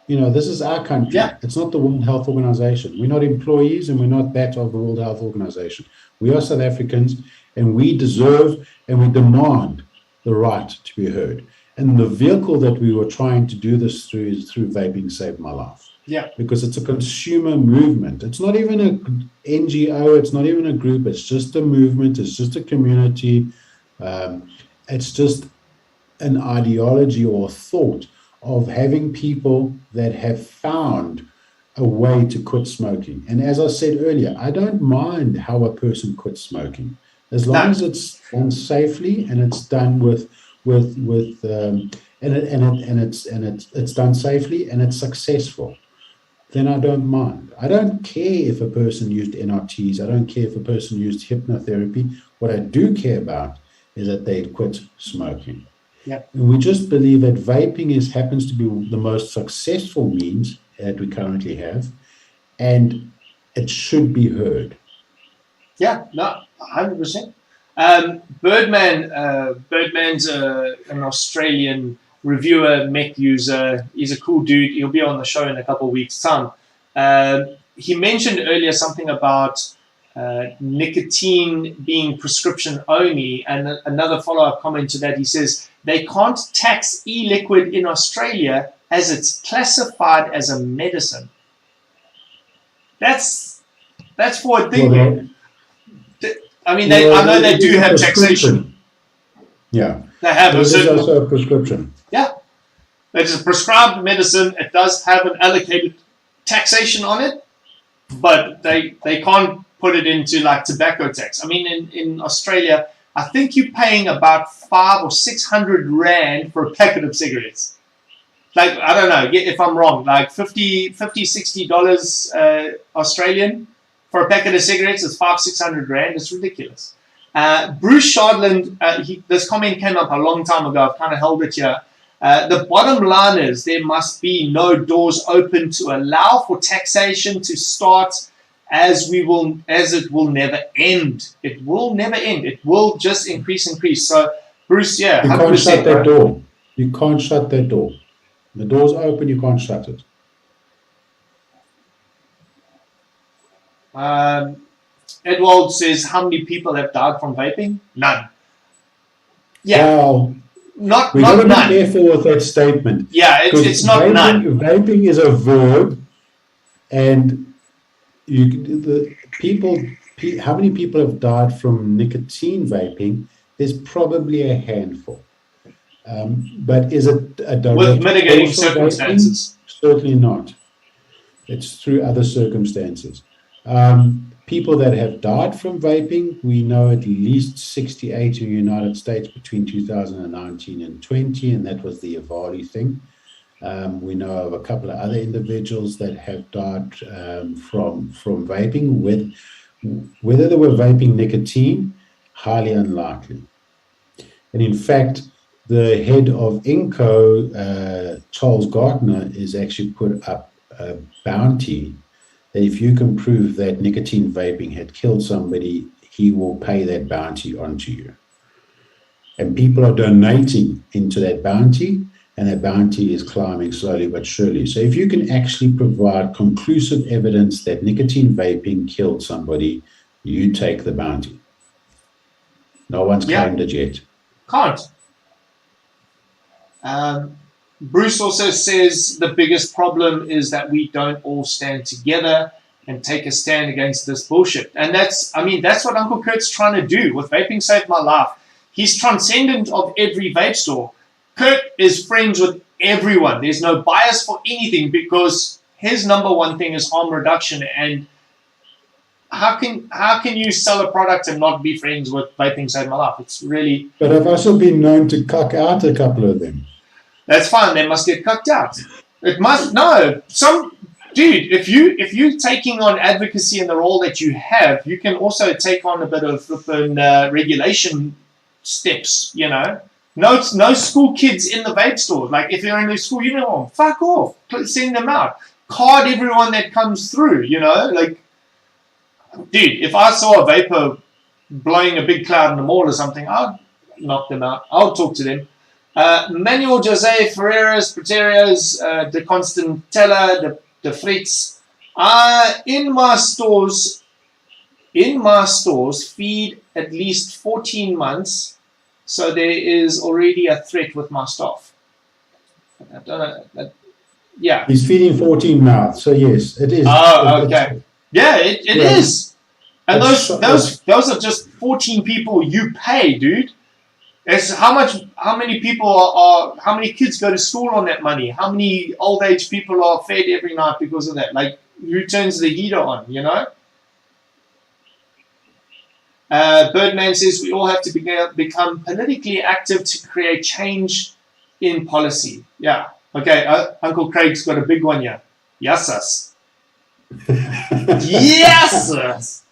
This is our country. Yeah. It's not the World Health Organization. We're not employees, and we're not that of the World Health Organization. We are South Africans, and we deserve and we demand the right to be heard. And the vehicle that we were trying to do this through is through Vaping Saved My Life. Yeah. Because it's a consumer movement. It's not even an NGO. It's not even a group. It's just a movement. It's just a community. It's just an ideology or thought of having people that have found a way to quit smoking. And as I said earlier, I don't mind how a person quits smoking, as long as it's done safely and it's done it's done safely and it's successful. Then I don't mind. I don't care if a person used NRTs. I don't care if a person used hypnotherapy. What I do care about is that they quit smoking. Yeah. And we just believe that vaping happens to be the most successful means that we currently have, and it should be heard. Yeah, no, 100%. Birdman's an Australian reviewer, mech user. He's a cool dude. He'll be on the show in a couple of weeks' time. He mentioned earlier something about nicotine being prescription only, and another follow-up comment to that, he says they can't tax e-liquid in Australia as it's classified as a medicine. That's forward thinking. I know they do have taxation. Yeah, they have also a prescription. Yeah, it is a prescribed medicine. It does have an allocated taxation on it, but they can't put it into like tobacco tax. I mean, in Australia, I think you're paying about 500 or 600 rand for a packet of cigarettes. Like, I don't know if I'm wrong, like $50, $60 Australian for a packet of cigarettes is 500-600 rand. It's ridiculous. Bruce Shardland, this comment came up a long time ago. I've kind of held it here. The bottom line is there must be no doors open to allow for taxation to start, as it will never end. It will never end. It will just increase. So, Bruce, you can't shut that door. You can't shut that door. The door's open. You can't shut it. Edward says, how many people have died from vaping? None. Yeah. Well, not we've got to none. be careful with that statement. Yeah, it's not vaping, none. Vaping is a verb, and how many people have died from nicotine vaping? There's probably a handful. But is it a direct with mitigating circumstances? Vaping? Certainly not. It's through other circumstances. People that have died from vaping, we know at least 68 in the United States between 2019 and 20, and that was the Avali thing. We know of a couple of other individuals that have died from vaping. Whether they were vaping nicotine, highly unlikely. And in fact, the head of INCO, Charles Gartner, is actually put up a bounty that if you can prove that nicotine vaping had killed somebody, he will pay that bounty onto you. And people are donating into that bounty, and that bounty is climbing slowly but surely. So if you can actually provide conclusive evidence that nicotine vaping killed somebody, you take the bounty. No one's claimed it yet. Can't. Bruce also says the biggest problem is that we don't all stand together and take a stand against this bullshit. And that's what Uncle Kurt's trying to do with Vaping Saved My Life. He's transcendent of every vape store. Kurt is friends with everyone. There's no bias for anything because his number one thing is harm reduction. And how can you sell a product and not be friends with Vaping Saved My Life? It's really... But I've also been known to cuck out a couple of them. That's fine. They must get cucked out. It must... No. Dude, if you're taking on advocacy in the role that you have, you can also take on a bit of flipping regulation steps, you know. No school kids in the vape store. Like, if you're in the school uniform, fuck off. Send them out. Card everyone that comes through, you know. Like, dude, if I saw a vapor blowing a big cloud in the mall or something, I'd knock them out. I would talk to them. Manuel Jose Ferreras, Preterios, De Constantella, De Fritz. In my stores, feed at least 14 months. So there is already a threat with my staff. I don't know. Yeah. He's feeding 14 mouths, so yes, it is. Oh, okay. Yeah, it is. And those are just 14 people you pay, dude. It's how many people how many kids go to school on that money? How many old age people are fed every night because of that? Like, who turns the heater on, you know? Birdman says we all have to become politically active to create change in policy. Yeah. Okay. Uncle Craig's got a big one here. Yes, us. Yes, us.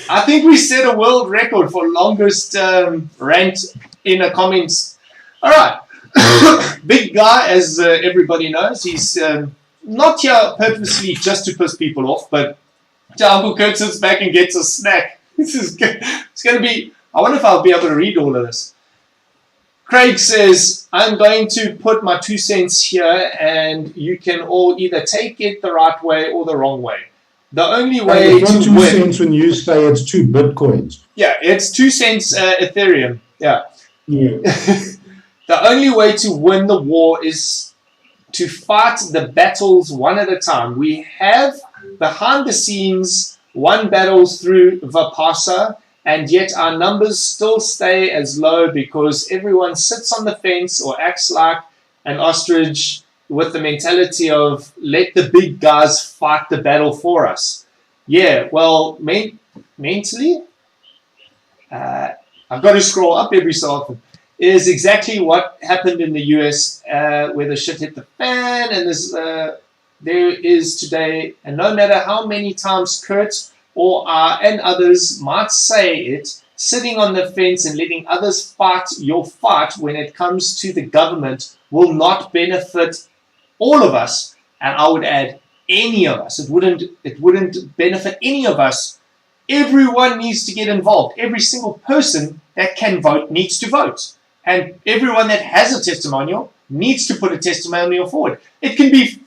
I think we set a world record for longest rant in the comments. All right. Big guy, as everybody knows. He's not here purposely just to piss people off, but Uncle Kurt sits back and gets a snack. It's going to be... I wonder if I'll be able to read all of this. Craig says, I'm going to put my 2 cents here and you can all either take it the right way or the wrong way. The only way to win... 2 cents when you say it's 2 bitcoins. Yeah, it's 2 cents Ethereum. Yeah. The only way to win the war is to fight the battles one at a time. We have behind the scenes won battles through Vipassana, and yet our numbers still stay as low because everyone sits on the fence or acts like an ostrich with the mentality of let the big guys fight the battle for us. Yeah, well, mentally, I've got to scroll up every so often. Is exactly what happened in the US where the shit hit the fan, and there is today, and no matter how many times Kurt or and others might say it, sitting on the fence and letting others fight your fight when it comes to the government will not benefit all of us, and I would add any of us. It wouldn't benefit any of us. Everyone needs to get involved. Every single person that can vote needs to vote. And everyone that has a testimonial needs to put a testimonial forward. It can be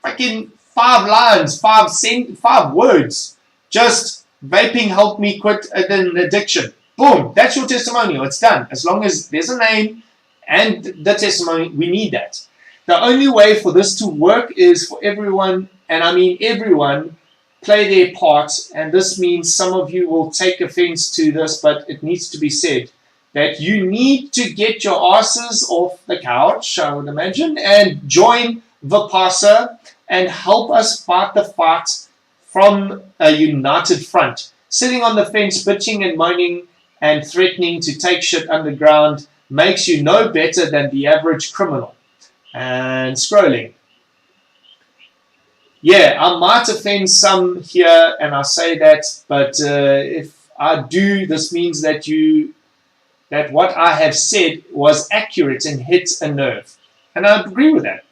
fucking 5 lines, 5 words. Just vaping helped me quit an addiction. Boom, that's your testimonial. It's done. As long as there's a name and the testimony, we need that. The only way for this to work is for everyone, and I mean everyone, play their part. And this means some of you will take offense to this, but it needs to be said that you need to get your asses off the couch, I would imagine, and join Vipassana and help us fight the fight from a united front. Sitting on the fence, bitching and moaning and threatening to take shit underground makes you no better than the average criminal. And scrolling. Yeah, I might offend some here, and I say that, but if I do, this means that what I have said was accurate and hit a nerve. And I agree with that.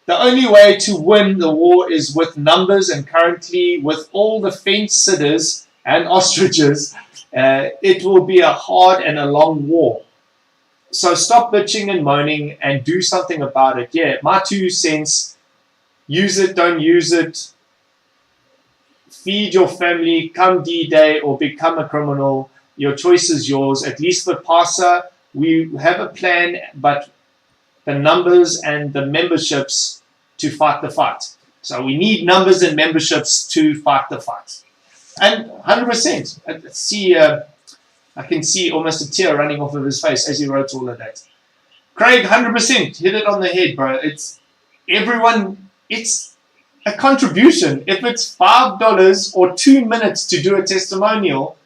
The only way to win the war is with numbers, and currently with all the fence sitters and ostriches, it will be a hard and a long war. So stop bitching and moaning and do something about it. Yeah, my 2 cents. Use it, don't use it. Feed your family, come D-Day or become a criminal. Your choice is yours. At least for PASA, we have a plan, but the numbers and the memberships to fight the fight. So we need numbers and memberships to fight the fight. And 100%. See, I can see almost a tear running off of his face as he wrote all of that. Craig, 100% hit it on the head, bro. It's everyone. It's a contribution. If it's $5 or 2 minutes to do a testimonial,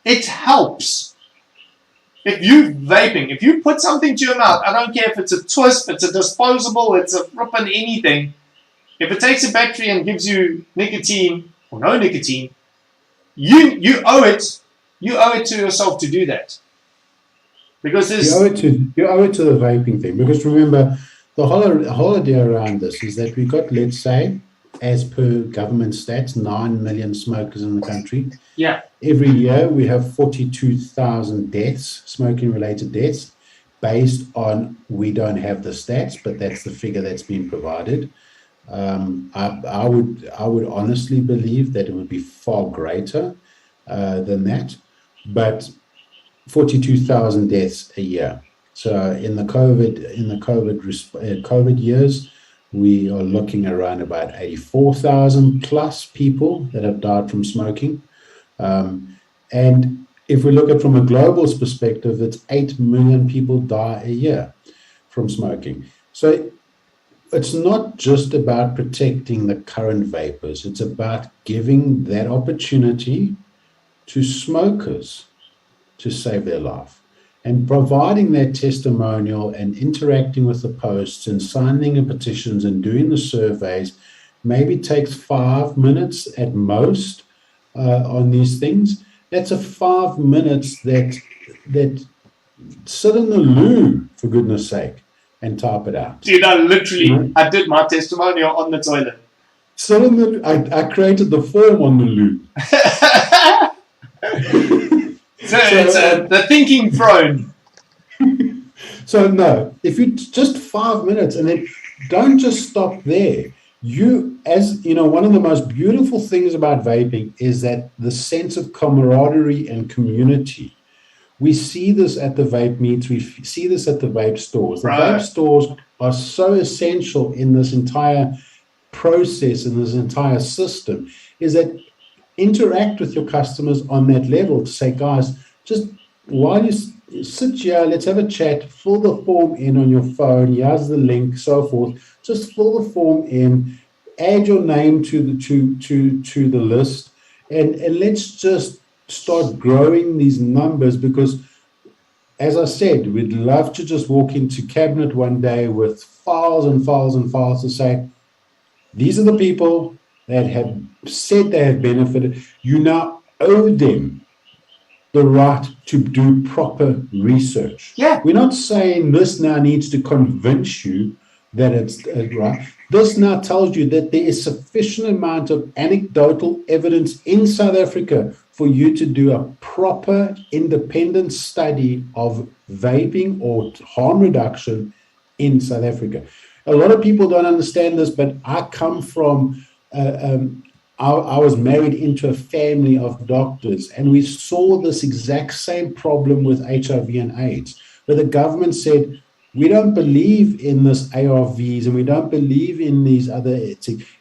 it helps. If you vaping, if you put something to your mouth, I don't care if it's a twist, it's a disposable, it's a flippin' anything. If it takes a battery and gives you nicotine or no nicotine, you owe it. You owe it to yourself to do that. Because there's you owe it to the vaping thing. Because remember, the whole idea around this is that we've got, let's say, as per government stats, 9 million smokers in the country. Yeah. Every year we have 42,000 deaths, smoking-related deaths, based on, we don't have the stats, but that's the figure that's been provided. I would honestly believe that it would be far greater than that, but 42,000 deaths a year. So in the COVID years, we are looking around about 84,000 plus people that have died from smoking. And if we look at it from a global perspective, it's 8 million people die a year from smoking. So it's not just about protecting the current vapors. It's about giving that opportunity to smokers to save their life. And providing that testimonial and interacting with the posts and signing the petitions and doing the surveys maybe takes 5 minutes at most on these things. That's a 5 minutes that sit in the loo, for goodness sake, and type it out. Dude, I did my testimonial on the toilet. Sit in the, I created the form on the loo. So it's the thinking throne. So no, if you just 5 minutes, and then don't just stop there. You, as you know, one of the most beautiful things about vaping is that the sense of camaraderie and community. We see this at the vape meets. We see this at the vape stores. The vape stores are so essential in this entire process, in this entire system, is that interact with your customers on that level to say, guys, just while you sit here, let's have a chat, fill the form in on your phone, here's the link, so forth. Just fill the form in, add your name to the list, and let's just start growing these numbers, because as I said, we'd love to just walk into cabinet one day with files and files and files to say, these are the people that have said they have benefited. You now owe them the right to do proper research. Yeah. We're not saying this now needs to convince you that it's right. This now tells you that there is sufficient amount of anecdotal evidence in South Africa for you to do a proper independent study of vaping or harm reduction in South Africa. A lot of people don't understand this, but I come from I was married into a family of doctors, and we saw this exact same problem with HIV and AIDS, where the government said, we don't believe in this ARVs and we don't believe in these other,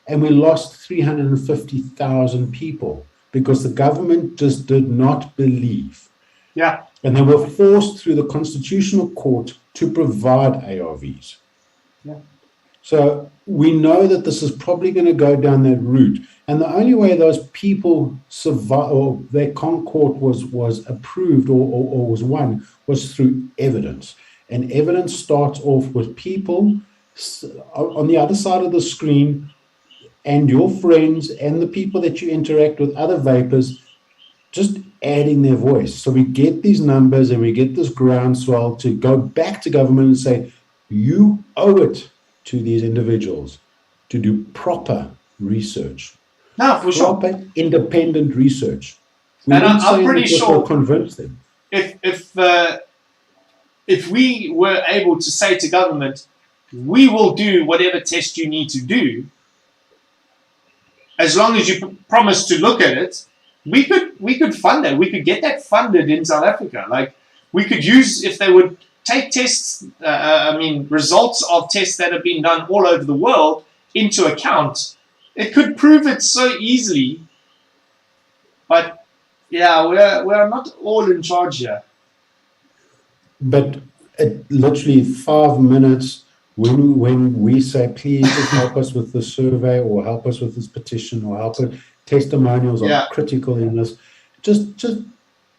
and we lost 350,000 people because the government just did not believe. Yeah. And they were forced through the Constitutional Court to provide ARVs. Yeah. So we know that this is probably going to go down that route. And the only way those people survive, or their concord was approved or was won, was through evidence. And evidence starts off with people on the other side of the screen and your friends and the people that you interact with, other vapors, just adding their voice. So we get these numbers and we get this groundswell to go back to government and say, you owe it to these individuals to do proper research. No, for sure. Proper independent research. And I'm pretty sure convince them. If we were able to say to government, we will do whatever test you need to do, as long as you promise to look at it, we could fund that. We could get that funded in South Africa. Like, we could use, if they would take tests, results of tests that have been done all over the world into account. It could prove it so easily, but Yeah, we're not all in charge here. But at literally 5 minutes, when we say, please just help us with the survey or help us with this petition or help it, testimonials are critical in this. Just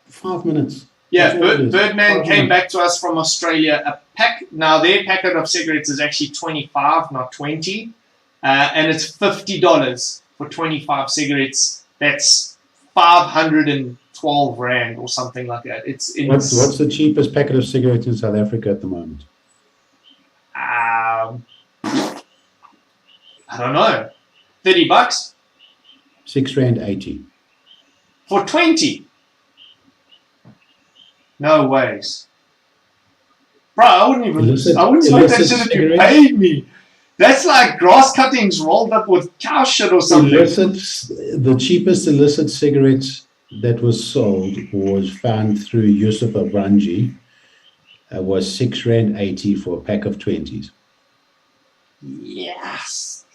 5 minutes. Yeah, Birdman came back to us from Australia. A pack, now their packet of cigarettes is actually 25, not 20, and it's $50 for 25 cigarettes. That's 512 rand or something like that. What's the cheapest packet of cigarettes in South Africa at the moment? I don't know. $30. R6.80 for 20. No ways. Bro, I wouldn't smoke that shit if you paid me. That's like grass cuttings rolled up with cow shit or something. The cheapest illicit cigarettes that was sold was found through Yusuf Abranji was R6.80 for a pack of 20s. Yes.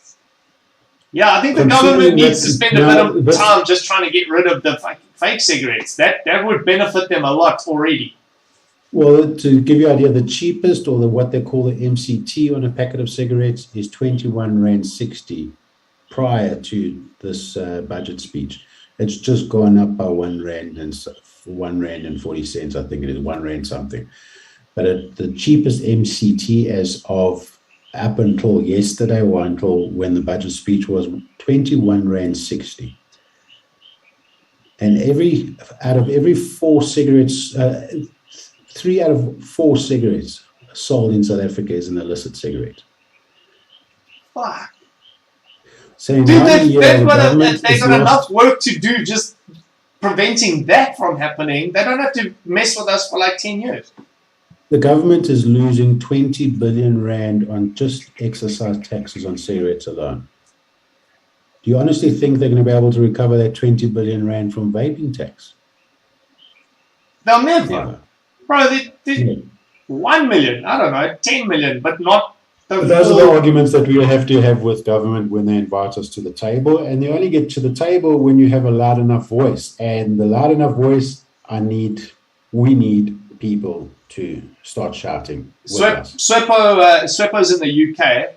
Yeah, I think the government needs to spend a bit of time just trying to get rid of the fake cigarettes. That would benefit them a lot already. Well, to give you an idea, the cheapest, or what they call the MCT on a packet of cigarettes, is 21 Rand 60 prior to this budget speech. It's just gone up by 1 Rand and 1 Rand and 40 cents. I think it is 1 Rand something. But the cheapest MCT as of up until yesterday, or until when the budget speech was, 21 Rand 60. And out of every 4 cigarettes, 3 out of 4 cigarettes sold in South Africa is an illicit cigarette. Fuck. So dude, they've got enough work to do just preventing that from happening. They don't have to mess with us for like 10 years. The government is losing 20 billion Rand on just excise taxes on cigarettes alone. Do you honestly think they're going to be able to recover that 20 billion Rand from vaping tax? They'll never. Bro, they 1 million, I don't know, 10 million, but not those are the arguments that we have to have with government when they invite us to the table. And they only get to the table when you have a loud enough voice. And the loud enough voice, we need people to start shouting. Swepo's in the UK,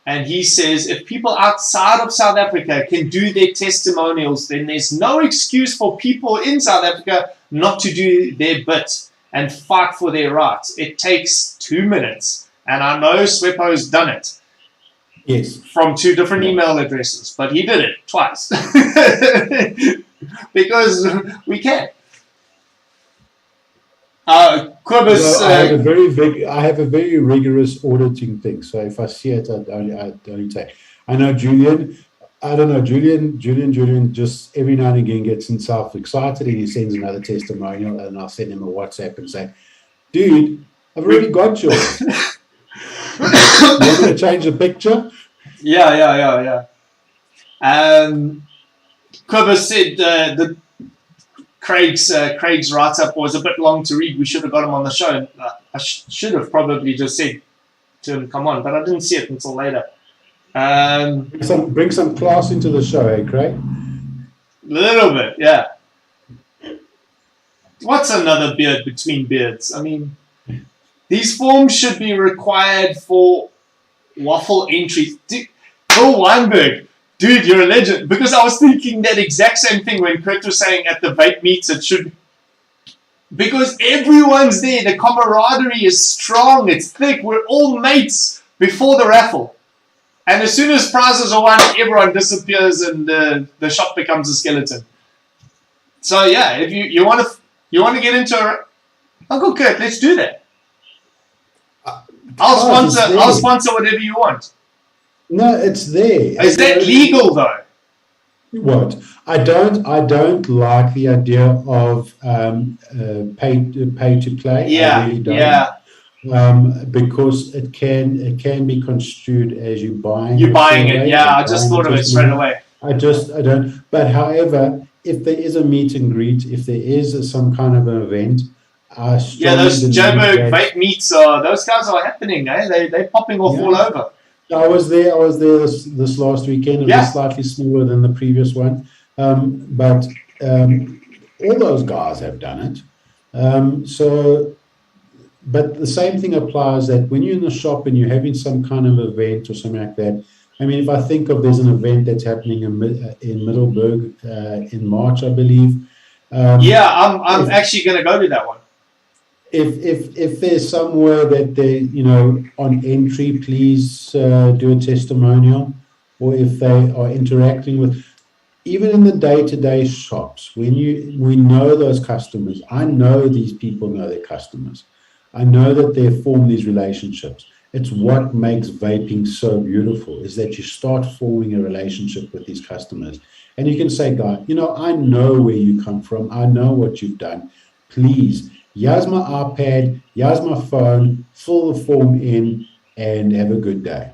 and he says if people outside of South Africa can do their testimonials, then there's no excuse for people in South Africa not to do their bit and fight for their rights. It takes 2 minutes, and I know Swepo's done it. Yes. From 2 different email addresses, but he did it twice because we can. Quibus, I have a very rigorous auditing thing. So if I see it, I don't take. I know Julian. I don't know Julian just every now and again gets himself excited and he sends another testimonial, and I'll send him a WhatsApp and say, "Dude, I've already got yours. You want me to change the picture?" Yeah. Quibus said Craig's write-up was a bit long to read. We should have got him on the show. I should have probably just said to him, come on, but I didn't see it until later. Bring some class into the show, eh, Craig? A little bit, yeah. What's another beard between beards? I mean, these forms should be required for waffle entries. Bill Weinberg, dude, you're a legend. Because I was thinking that exact same thing when Kurt was saying at the vape meets it should. Because everyone's there, the camaraderie is strong, it's thick, we're all mates before the raffle. And as soon as prizes are won, everyone disappears and the shop becomes a skeleton. So yeah, if you want to get into Uncle Kurt, let's do that. I'll sponsor whatever you want. No, it's there. Is that legal though? What? I don't like the idea of pay to play. Yeah, I really don't. yeah. Because it can be construed as you buying. You're buying it. Yeah, I just thought of it straight away. I don't. But however, if there is a meet and greet, if there is some kind of an event, those Joburg vape meets those guys are happening. They're popping off all over. I was there this last weekend. It was slightly smaller than the previous one, but All those guys have done it. But the same thing applies that when you're in the shop and you're having some kind of event or something like that. I mean, if I think of there's an event that's happening in Middleburg in March, I believe. Yeah, I'm actually going to go to that one. If there's somewhere that they, on entry, please do a testimonial, or if they are interacting with, even in the day-to-day shops, we know those customers. I know these people know their customers. I know that they form these relationships. It's what makes vaping so beautiful, is that you start forming a relationship with these customers. And you can say, guy, I know where you come from. I know what you've done. Please, here's my iPad, here's my phone, fill the form in and have a good day.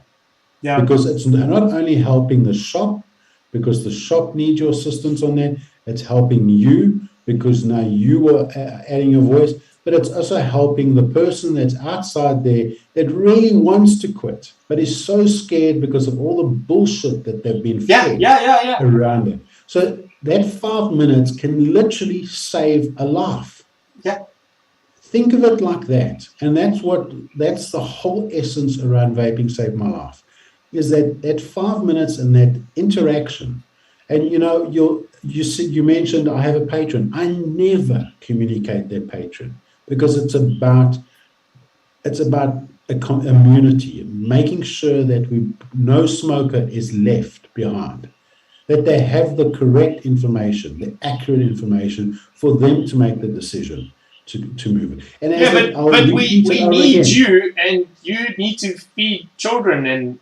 Yeah. Because it's not only helping the shop, because the shop needs your assistance on that, it's helping you because now you are adding your voice, but it's also helping the person that's outside there that really wants to quit, but is so scared because of all the bullshit that they've been fed around it. So that 5 minutes can literally save a life. Yeah. Think of it like that. And that's the whole essence around Vaping Saved My Life, is that 5 minutes and that interaction. And you mentioned I have a patron. I never communicate their patron because it's about a community, making sure that no smoker is left behind, that they have the correct information, the accurate information for them to make the decision to move it. And but we need you, and you need to feed children, and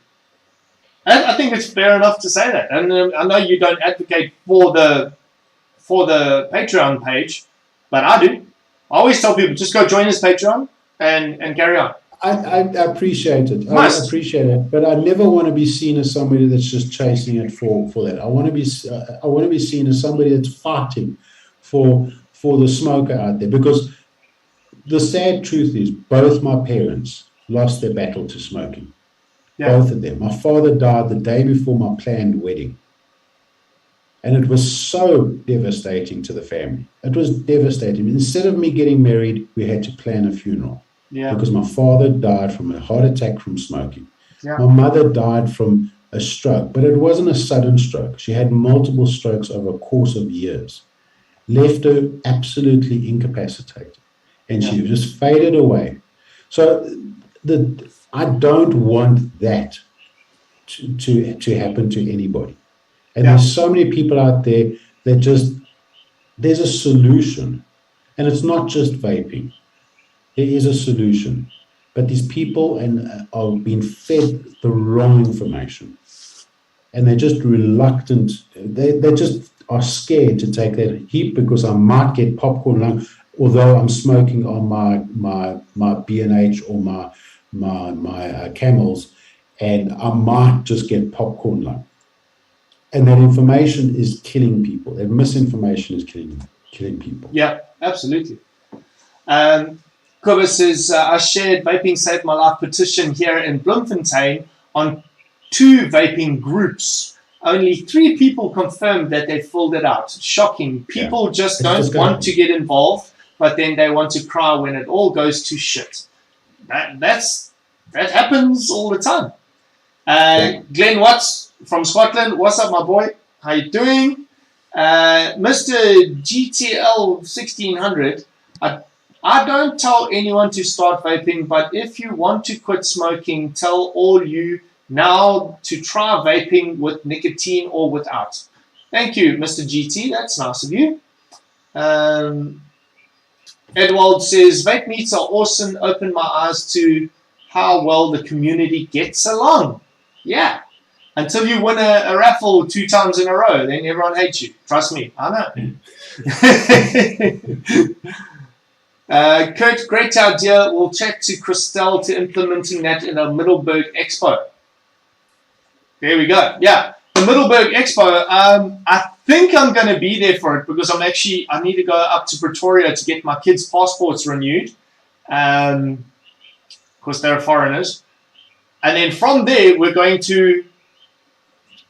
I think it's fair enough to say that. And I know you don't advocate for the Patreon page, but I do. I always tell people, just go join this Patreon and carry on. I appreciate it. I appreciate it, but I never want to be seen as somebody that's just chasing it for that. I want to be seen as somebody that's fighting for the smoker out there, because the sad truth is both my parents lost their battle to smoking. Yeah. Both of them. My father died the day before my planned wedding. And it was so devastating to the family. It was devastating. Instead of me getting married, we had to plan a funeral. Yeah. Because my father died from a heart attack from smoking. Yeah. My mother died from a stroke, but it wasn't a sudden stroke. She had multiple strokes over a course of years. Left her absolutely incapacitated. And she just faded away. So I don't want that to happen to anybody. And there's so many people out there that there's a solution. And it's not just vaping. There is a solution. But these people are being fed the wrong information. And they're just reluctant. They just are scared to take that heat because I might get popcorn lung, although I'm smoking on my B&H or my Camels, and I might just get popcorn lung. And that information is killing people. That misinformation is killing people. Yeah, absolutely. Kuba says, I shared Vaping Saved My Life petition here in Bloemfontein on 2 vaping groups. Only 3 people confirmed that they filled it out. Shocking. People just don't want to get involved, but then they want to cry when it all goes to shit. That happens all the time. Glenn Watts from Scotland. What's up, my boy? How you doing? Mr. GTL 1600. I don't tell anyone to start vaping, but if you want to quit smoking, tell all you now to try vaping with nicotine or without. Thank you, Mr. GT. That's nice of you. Edward says, vape meets are awesome. Open my eyes to how well the community gets along. Yeah. Until you win a raffle 2 times in a row, then everyone hates you. Trust me. I know. Kurt, great idea. We'll chat to Christelle to implementing that in a Middleburg Expo. There we go. Yeah. The Middleburg Expo, I think I'm going to be there for it because I need to go up to Pretoria to get my kids' passports renewed. Because they're foreigners. And then from there, we're going to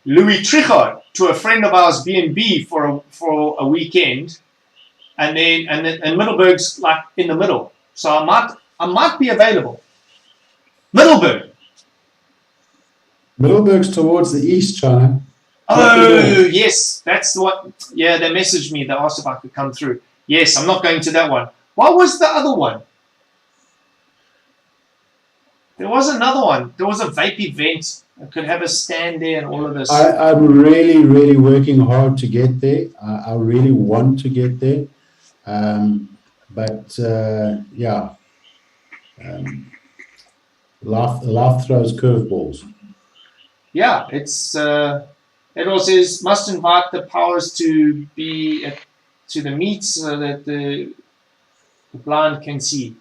Louis Trichardt, to a friend of ours, B&B, for a weekend. and Middleburg's like in the middle. So I might be available. Middleburg's towards the east, China. Oh, yes. That's what. Yeah, they messaged me. They asked if I could come through. Yes, I'm not going to that one. What was the other one? There was another one. There was a vape event. I could have a stand there and all of this. I'm really, really working hard to get there. I really want to get there. But yeah, life throws curveballs. Yeah, it's. It also says must invite the powers to be to the meet so that the blind can see.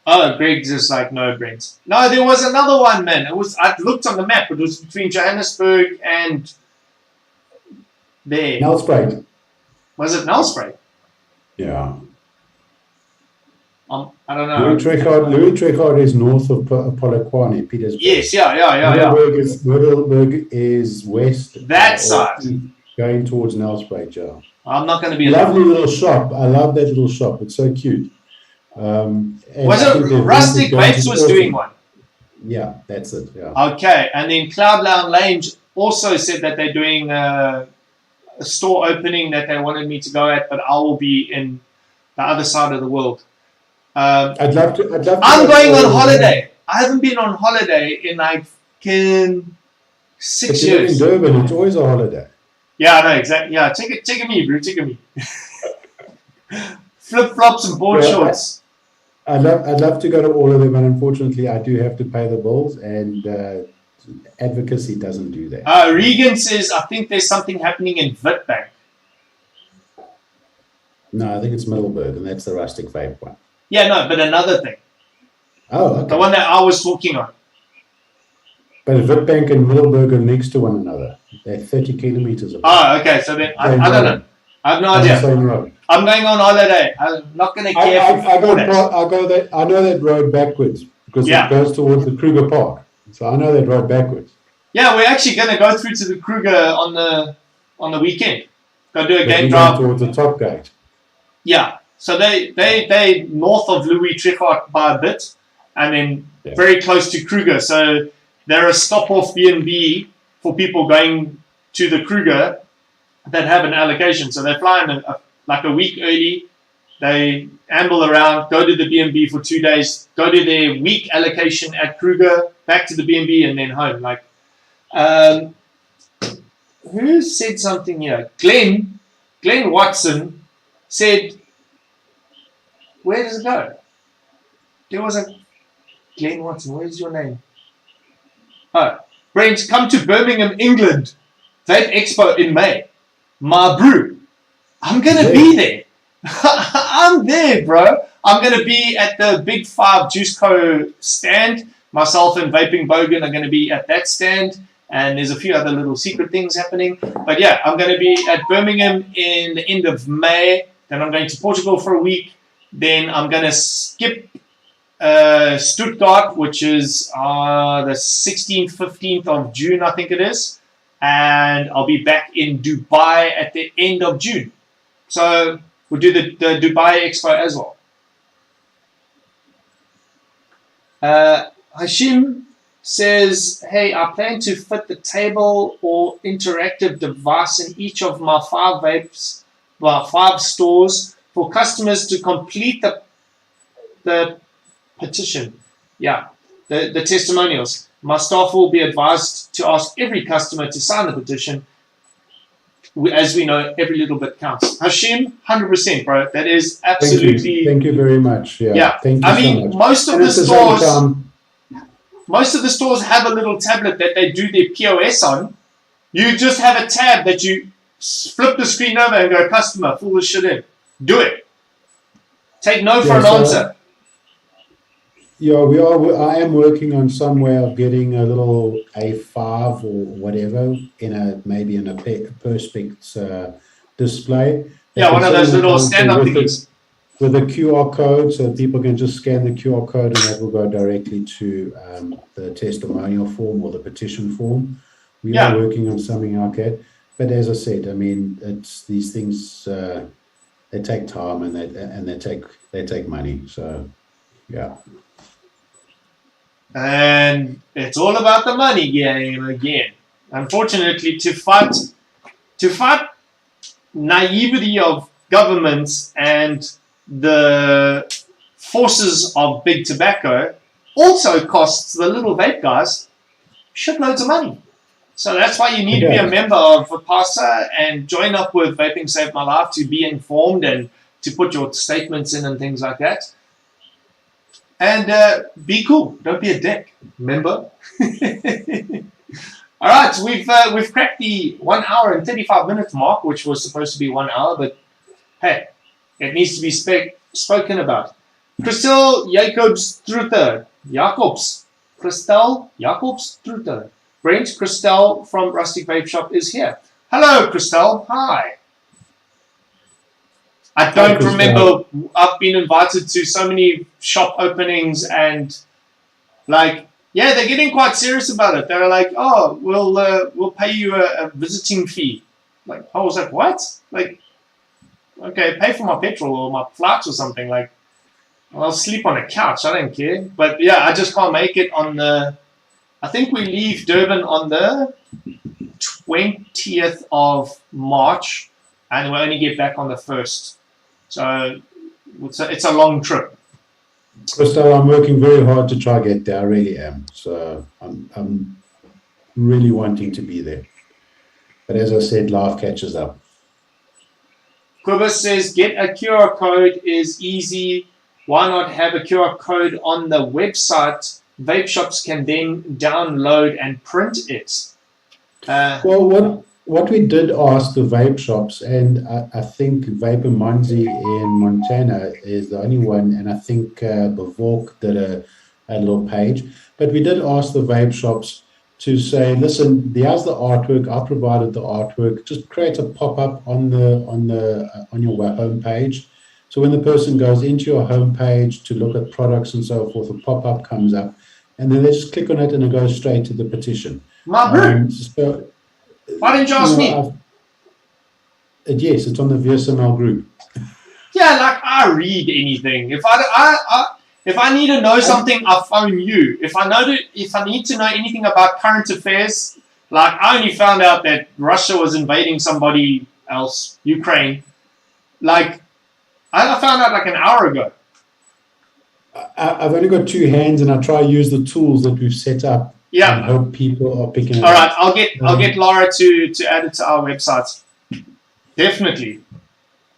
Oh, Greg's just like, no, Brent. No, there was another one, man. I looked on the map. It was between Johannesburg and there. Nelspruit. Was it Nelspruit? Yeah. I don't know. Louis Trichardt is north of Polokwane, Petersburg. Yes, yeah. Middleburg is west. That side. Going towards Nelspruit, yeah. I'm not going to be lovely little shop. I love that little shop. It's so cute. Was it Rustic Vapes was doing one? Yeah, that's it. Yeah. Okay, and then Cloud Lounge also said that they're doing a store opening that they wanted me to go at, but I will be in the other side of the world. I'd love to. I'm going on holiday. I haven't been on holiday in like 6 years. In Durban, it's always a holiday. Yeah, I know exactly. Yeah, take a me, bro. Take a me. Flip flops and board shorts. I'd love to go to all of them, and unfortunately, I do have to pay the bills, and advocacy doesn't do that. Regan says, I think there's something happening in Vaping. No, I think it's Middleburg, and that's the Rustic Vape one. Yeah, no, but another thing. Oh, okay. The one that I was talking on. But Vaping and Middleburg are next to one another. They're 30 kilometers apart. Oh, okay. So then I don't know. I have no idea. I'm going on holiday. I'm not going to care. I go that. I know that road backwards because it goes towards the Kruger Park. So I know that road backwards. Yeah, we're actually going to go through to the Kruger on the weekend. Go do a game drive towards the top gate. Yeah. So they north of Louis Trichardt by a bit, and then very close to Kruger. So they're a stop-off B&B for people going to the Kruger that have an allocation. So they fly in like a week early. They amble around, go to the B&B for 2 days, go to their week allocation at Kruger, back to the B&B, and then home. Like, who said something here? Glenn Watson said, where does it go? There was a Glenn Watson. Where's your name? Oh, Brent, come to Birmingham, England. Vape Expo in May. My brew. I'm going to be there. I'm there, bro. I'm going to be at the Big 5 Juice Co. stand. Myself and Vaping Bogan are going to be at that stand. And there's a few other little secret things happening. But yeah, I'm going to be at Birmingham in the end of May. Then I'm going to Portugal for a week. Then I'm going to skip Stuttgart, which is the 16th, 15th of June, I think it is. And I'll be back in Dubai at the end of June. So we'll do the Dubai Expo as well. Hashim says, hey, I plan to fit the table or interactive device in each of my 5 stores for customers to complete the petition. Yeah, the testimonials. My staff will be advised to ask every customer to sign the petition. As we know, every little bit counts. Hashim, 100%, bro. That is absolutely... Thank you very much. Yeah. Thank you so much. Most of the stores have a little tablet that they do their POS on. You just have a tab that you flip the screen over and go, customer, fill this shit in. Do it. Take no for an answer. Yeah, I am working on some way of getting a little A5 or whatever maybe in a Perspex display. Yeah, one of those little stand-up thingies. With a QR code, so people can just scan the QR code and that will go directly to the testimonial form or the petition form. We are working on something like that. but as I said, I mean, it's these things. They take time and they take money. So, yeah. And it's all about the money game again. Unfortunately, to fight naivety of governments and the forces of big tobacco also costs the little vape guys shitloads of money. So that's why you need to be a member of VAPASA and join up with Vaping Saved My Life to be informed and to put your statements in and things like that. And be cool. Don't be a dick. Remember? All right, we've cracked the 1 hour and 35 minutes mark, which was supposed to be 1 hour, but hey, it needs to be spoken about. Christel Jacobs-Strutter. Christel Jacobs-Strutter. Brent Christel from Rustic Vape Shop is here. Hello, Christel. Hi. I don't remember. I've been invited to so many shop openings and, like, yeah, they're getting quite serious about it. They're like, oh, we'll pay you a visiting fee. Like, I was like, what? Like, okay, pay for my petrol or my flights or something. Like, I'll sleep on a couch. I don't care. But yeah, I just can't make it on the. I think we leave Durban on the 20th of March, and we only get back on the 1st. So it's a long trip. Christel, I'm working very hard to try to get there. I really am. So I'm really wanting to be there. But as I said, life catches up. Quibus says, get a QR code is easy. Why not have a QR code on the website? Vape shops can then download and print it. Well, what we did ask the vape shops, and I think Vape Munzi in Montana is the only one, and I think Bavork did a little page. But we did ask the vape shops to say, listen, there's the artwork. I provided the artwork. Just create a pop-up on your home page. So when the person goes into your home page to look at products and so forth, a pop-up comes up, and then they just click on it and it goes straight to the petition. So, why didn't you ask me? Yes, it's on the VSML group. Yeah, like I read anything. If I need to know something, I phone you. If I need to know anything about current affairs, like I only found out that Russia was invading somebody else, Ukraine. Like I found out like an hour ago. I've only got two hands, and I try to use the tools that we've set up. Yeah. And hope people are picking it up. All right, I'll get Laura to add it to our website. Definitely.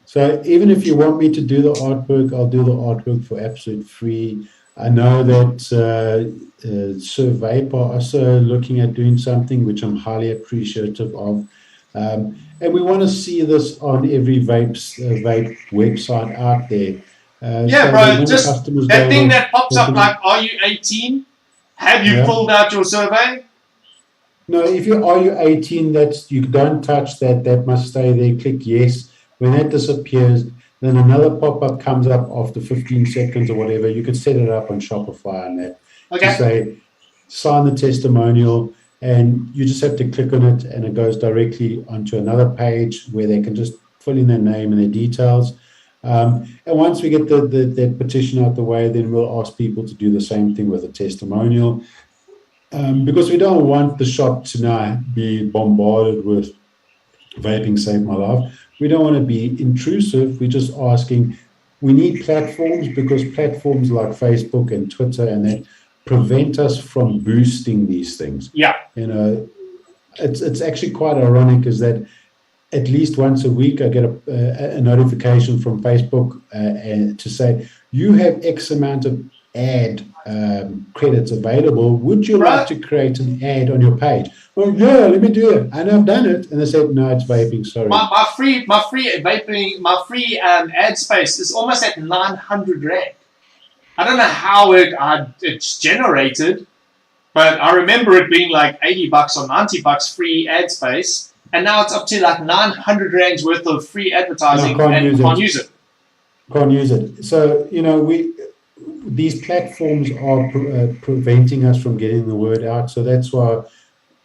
So even if you want me to do the artwork, I'll do the artwork for absolute free. I know that Sir Vape are also looking at doing something, which I'm highly appreciative of. And we want to see this on every vape website out there. Yeah, so bro, just that thing that pops up like, are you 18? Have you filled out your survey? No, if are you 18, you don't touch that. That must stay there. Click yes. When that disappears, then another pop-up comes up after 15 seconds or whatever. You can set it up on Shopify and that. Okay. To say, sign the testimonial, and you just have to click on it, and it goes directly onto another page where they can just fill in their name and their details. And once we get that petition out the way, then we'll ask people to do the same thing with a testimonial, because we don't want the shop to now be bombarded with Vaping Saved My Life. We don't want to be intrusive. We're just asking, we need platforms, because platforms like Facebook and Twitter and that prevent us from boosting these things. Yeah. You know, it's actually quite ironic is that at least once a week, I get a notification from Facebook and to say, you have X amount of ad credits available. Would you like to create an ad on your page? Well, yeah, let me do it. And I've done it. And they said, no, it's vaping. Sorry. My free vaping, my free ad space is almost at 900 Rand. I don't know how it's generated, but I remember it being like $80 or $90 free ad space. And now it's up to like 900 Rands worth of free advertising, and can't use it. Can't use it. So, you know, these platforms are preventing us from getting the word out. So that's why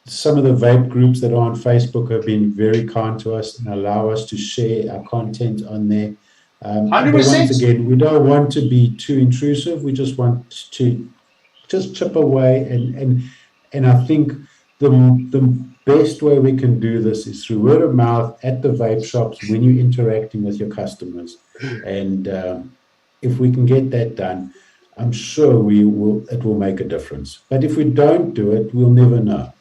some of the vape groups that are on Facebook have been very kind to us and allow us to share our content on there. But 100%. once again, we don't want to be too intrusive. We just want to just chip away, and I think the best way we can do this is through word of mouth at the vape shops when you're interacting with your customers. And if we can get that done, I'm sure it will make a difference. But if we don't do it, we'll never know.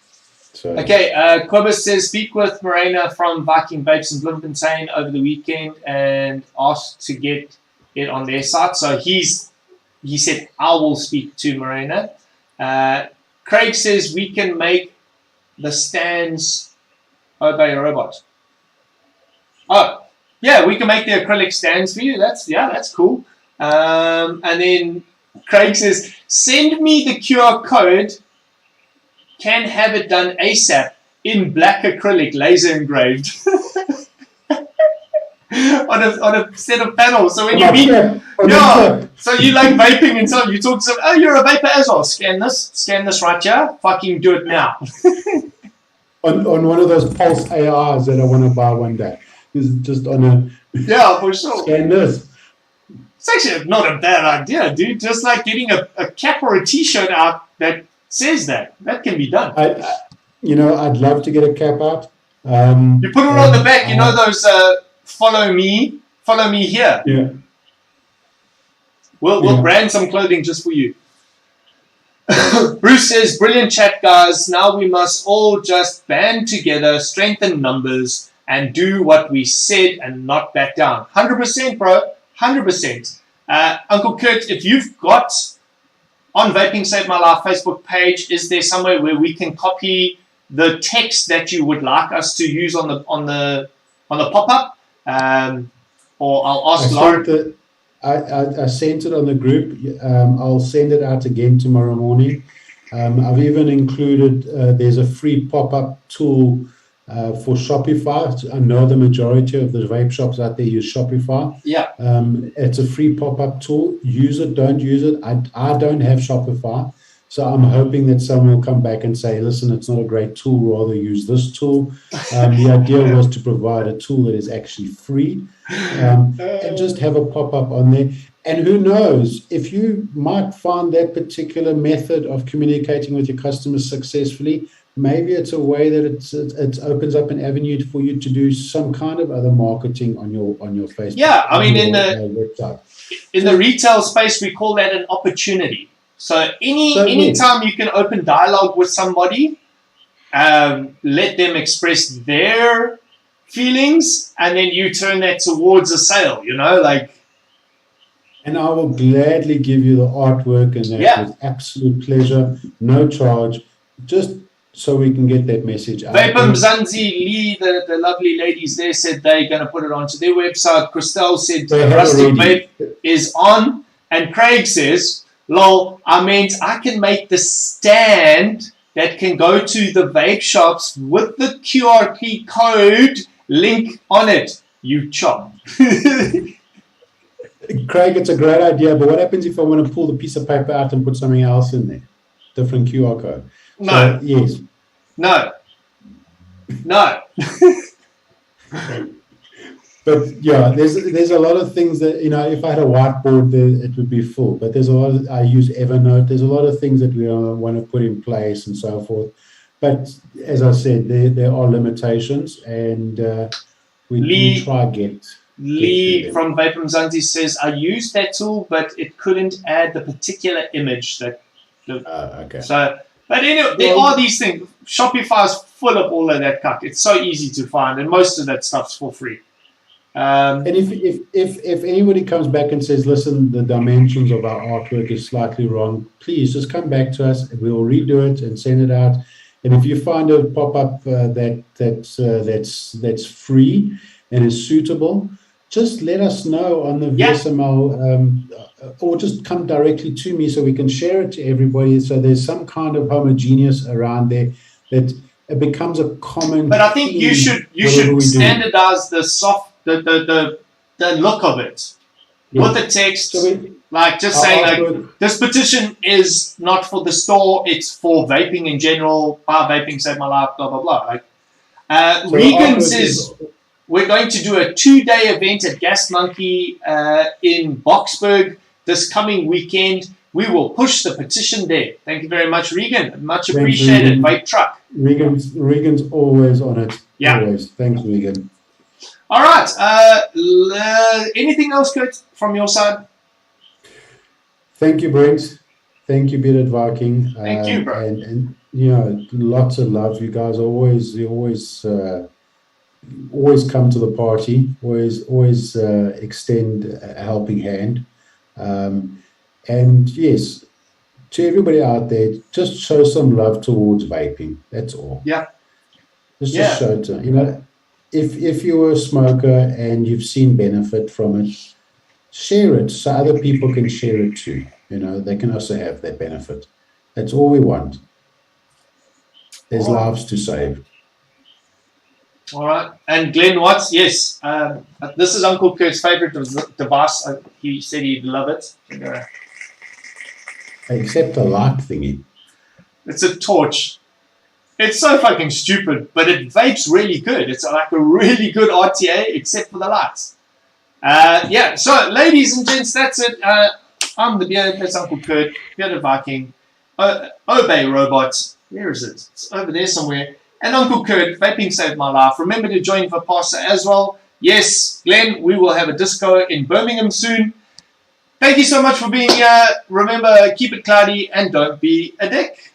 So. Okay, Quibus says, speak with Morena from Viking Vapes in Bloemfontein over the weekend and asked to get it on their site. So he said, I will speak to Morena. Craig says, we can make the stands obey a robot. Oh, yeah, we can make the acrylic stands for you. That's cool. And then Craig says, send me the QR code. Can have it done ASAP in black acrylic, laser engraved. on a set of panels. So when you meet, so you like vaping and so you talk to them, oh, you're a vapor as well. Scan this right here. Fucking do it now. on one of those Pulse ARs that I want to buy one day. Is just on a for sure. Scan this. It's actually not a bad idea, dude. Just like getting a cap or a T-shirt out that says that can be done. I'd love to get a cap out. You put it on the back. You know those follow me here. Yeah. We'll brand some clothing just for you. Bruce says, brilliant chat, guys. Now we must all just band together, strengthen numbers, and do what we said and not back down. 100%, bro. 100%. Uncle Kurt, if you've got on Vaping Save My Life Facebook page, is there somewhere where we can copy the text that you would like us to use on the pop-up? Or I'll ask Lauren. I sent it on the group. I'll send it out again tomorrow morning. I've even included, there's a free pop-up tool for Shopify. I know the majority of the vape shops out there use Shopify. Yeah. It's a free pop-up tool. Use it, don't use it. I don't have Shopify. So I'm hoping that someone will come back and say, listen, it's not a great tool, rather use this tool. The idea was to provide a tool that is actually free and just have a pop-up on there. And who knows, if you might find that particular method of communicating with your customers successfully, maybe it's a way that it opens up an avenue for you to do some kind of other marketing on your Facebook. Yeah, I mean, website. In the retail space, we call that an opportunity. So anytime you can open dialogue with somebody, let them express their feelings, and then you turn that towards a sale, And I will gladly give you the artwork and that with absolute pleasure, no charge, just so we can get that message out. Vaping Mzansi Lee, the lovely ladies there, said they're going to put it onto their website. Christelle said Rustic Vape is on. And Craig says, lol, I meant I can make the stand that can go to the vape shops with the QR code link on it. You chop. Craig, it's a great idea, but what happens if I want to pull the piece of paper out and put something else in there? Different QR code. No. So, yes. No. But yeah, there's a lot of things that, if I had a whiteboard there, it would be full. But there's a lot I use Evernote. There's a lot of things that we want to put in place and so forth. But as I said, there are limitations, and we do try get. Lee from Vaping Mzansi says, I used that tool, but it couldn't add the particular image that. Okay. So, but anyway, there are these things. Shopify is full of all of that cut. It's so easy to find, and most of that stuff's for free. And if anybody comes back and says, listen, the dimensions of our artwork is slightly wrong, please just come back to us. We will redo it and send it out. And if you find a pop-up that's free and is suitable, just let us know on the VSML, or just come directly to me so we can share it to everybody. So there's some kind of homogeneous around there that it becomes a common. But I think you should standardize the look of it with the text. So Like just saying, like, this petition is not for the store, it's for vaping in general. Vaping saved my life, blah, blah, blah. Like, Regan says, we're going to do a 2-day event at Gas Monkey in Boksburg this coming weekend. We will push the petition there. Thank you very much, Regan. Much appreciated. Vape Truck. Regan's always on it. Yeah. Always. Thanks, Regan. All right. Anything else, Kurt, from your side? Thank you, Brent. Thank you, Bearded Viking. Thank you, bro. And you know, lots of love. You guys always come to the party. Always extend a helping hand. And yes, to everybody out there, just show some love towards vaping. That's all. Yeah. Just show it. You know, if you're a smoker and you've seen benefit from it, share it so other people can share it too. You know, they can also have that benefit. That's all we want. There's lives to save. All right. And Glenn Watts, yes. This is Uncle Kurt's favorite device. He said he'd love it. Except the light thingy. It's a torch. It's so fucking stupid, but it vapes really good. It's like a really good RTA, except for the lights. Yeah, so ladies and gents, that's it. I'm the Beard, that's Uncle Kurt, Bearded Viking, Obey Robots. Where is it? It's over there somewhere. And Uncle Kurt, Vaping saved my life. Remember to join Vapasa as well. Yes, Glenn, we will have a disco in Birmingham soon. Thank you so much for being here. Remember, keep it cloudy and don't be a dick.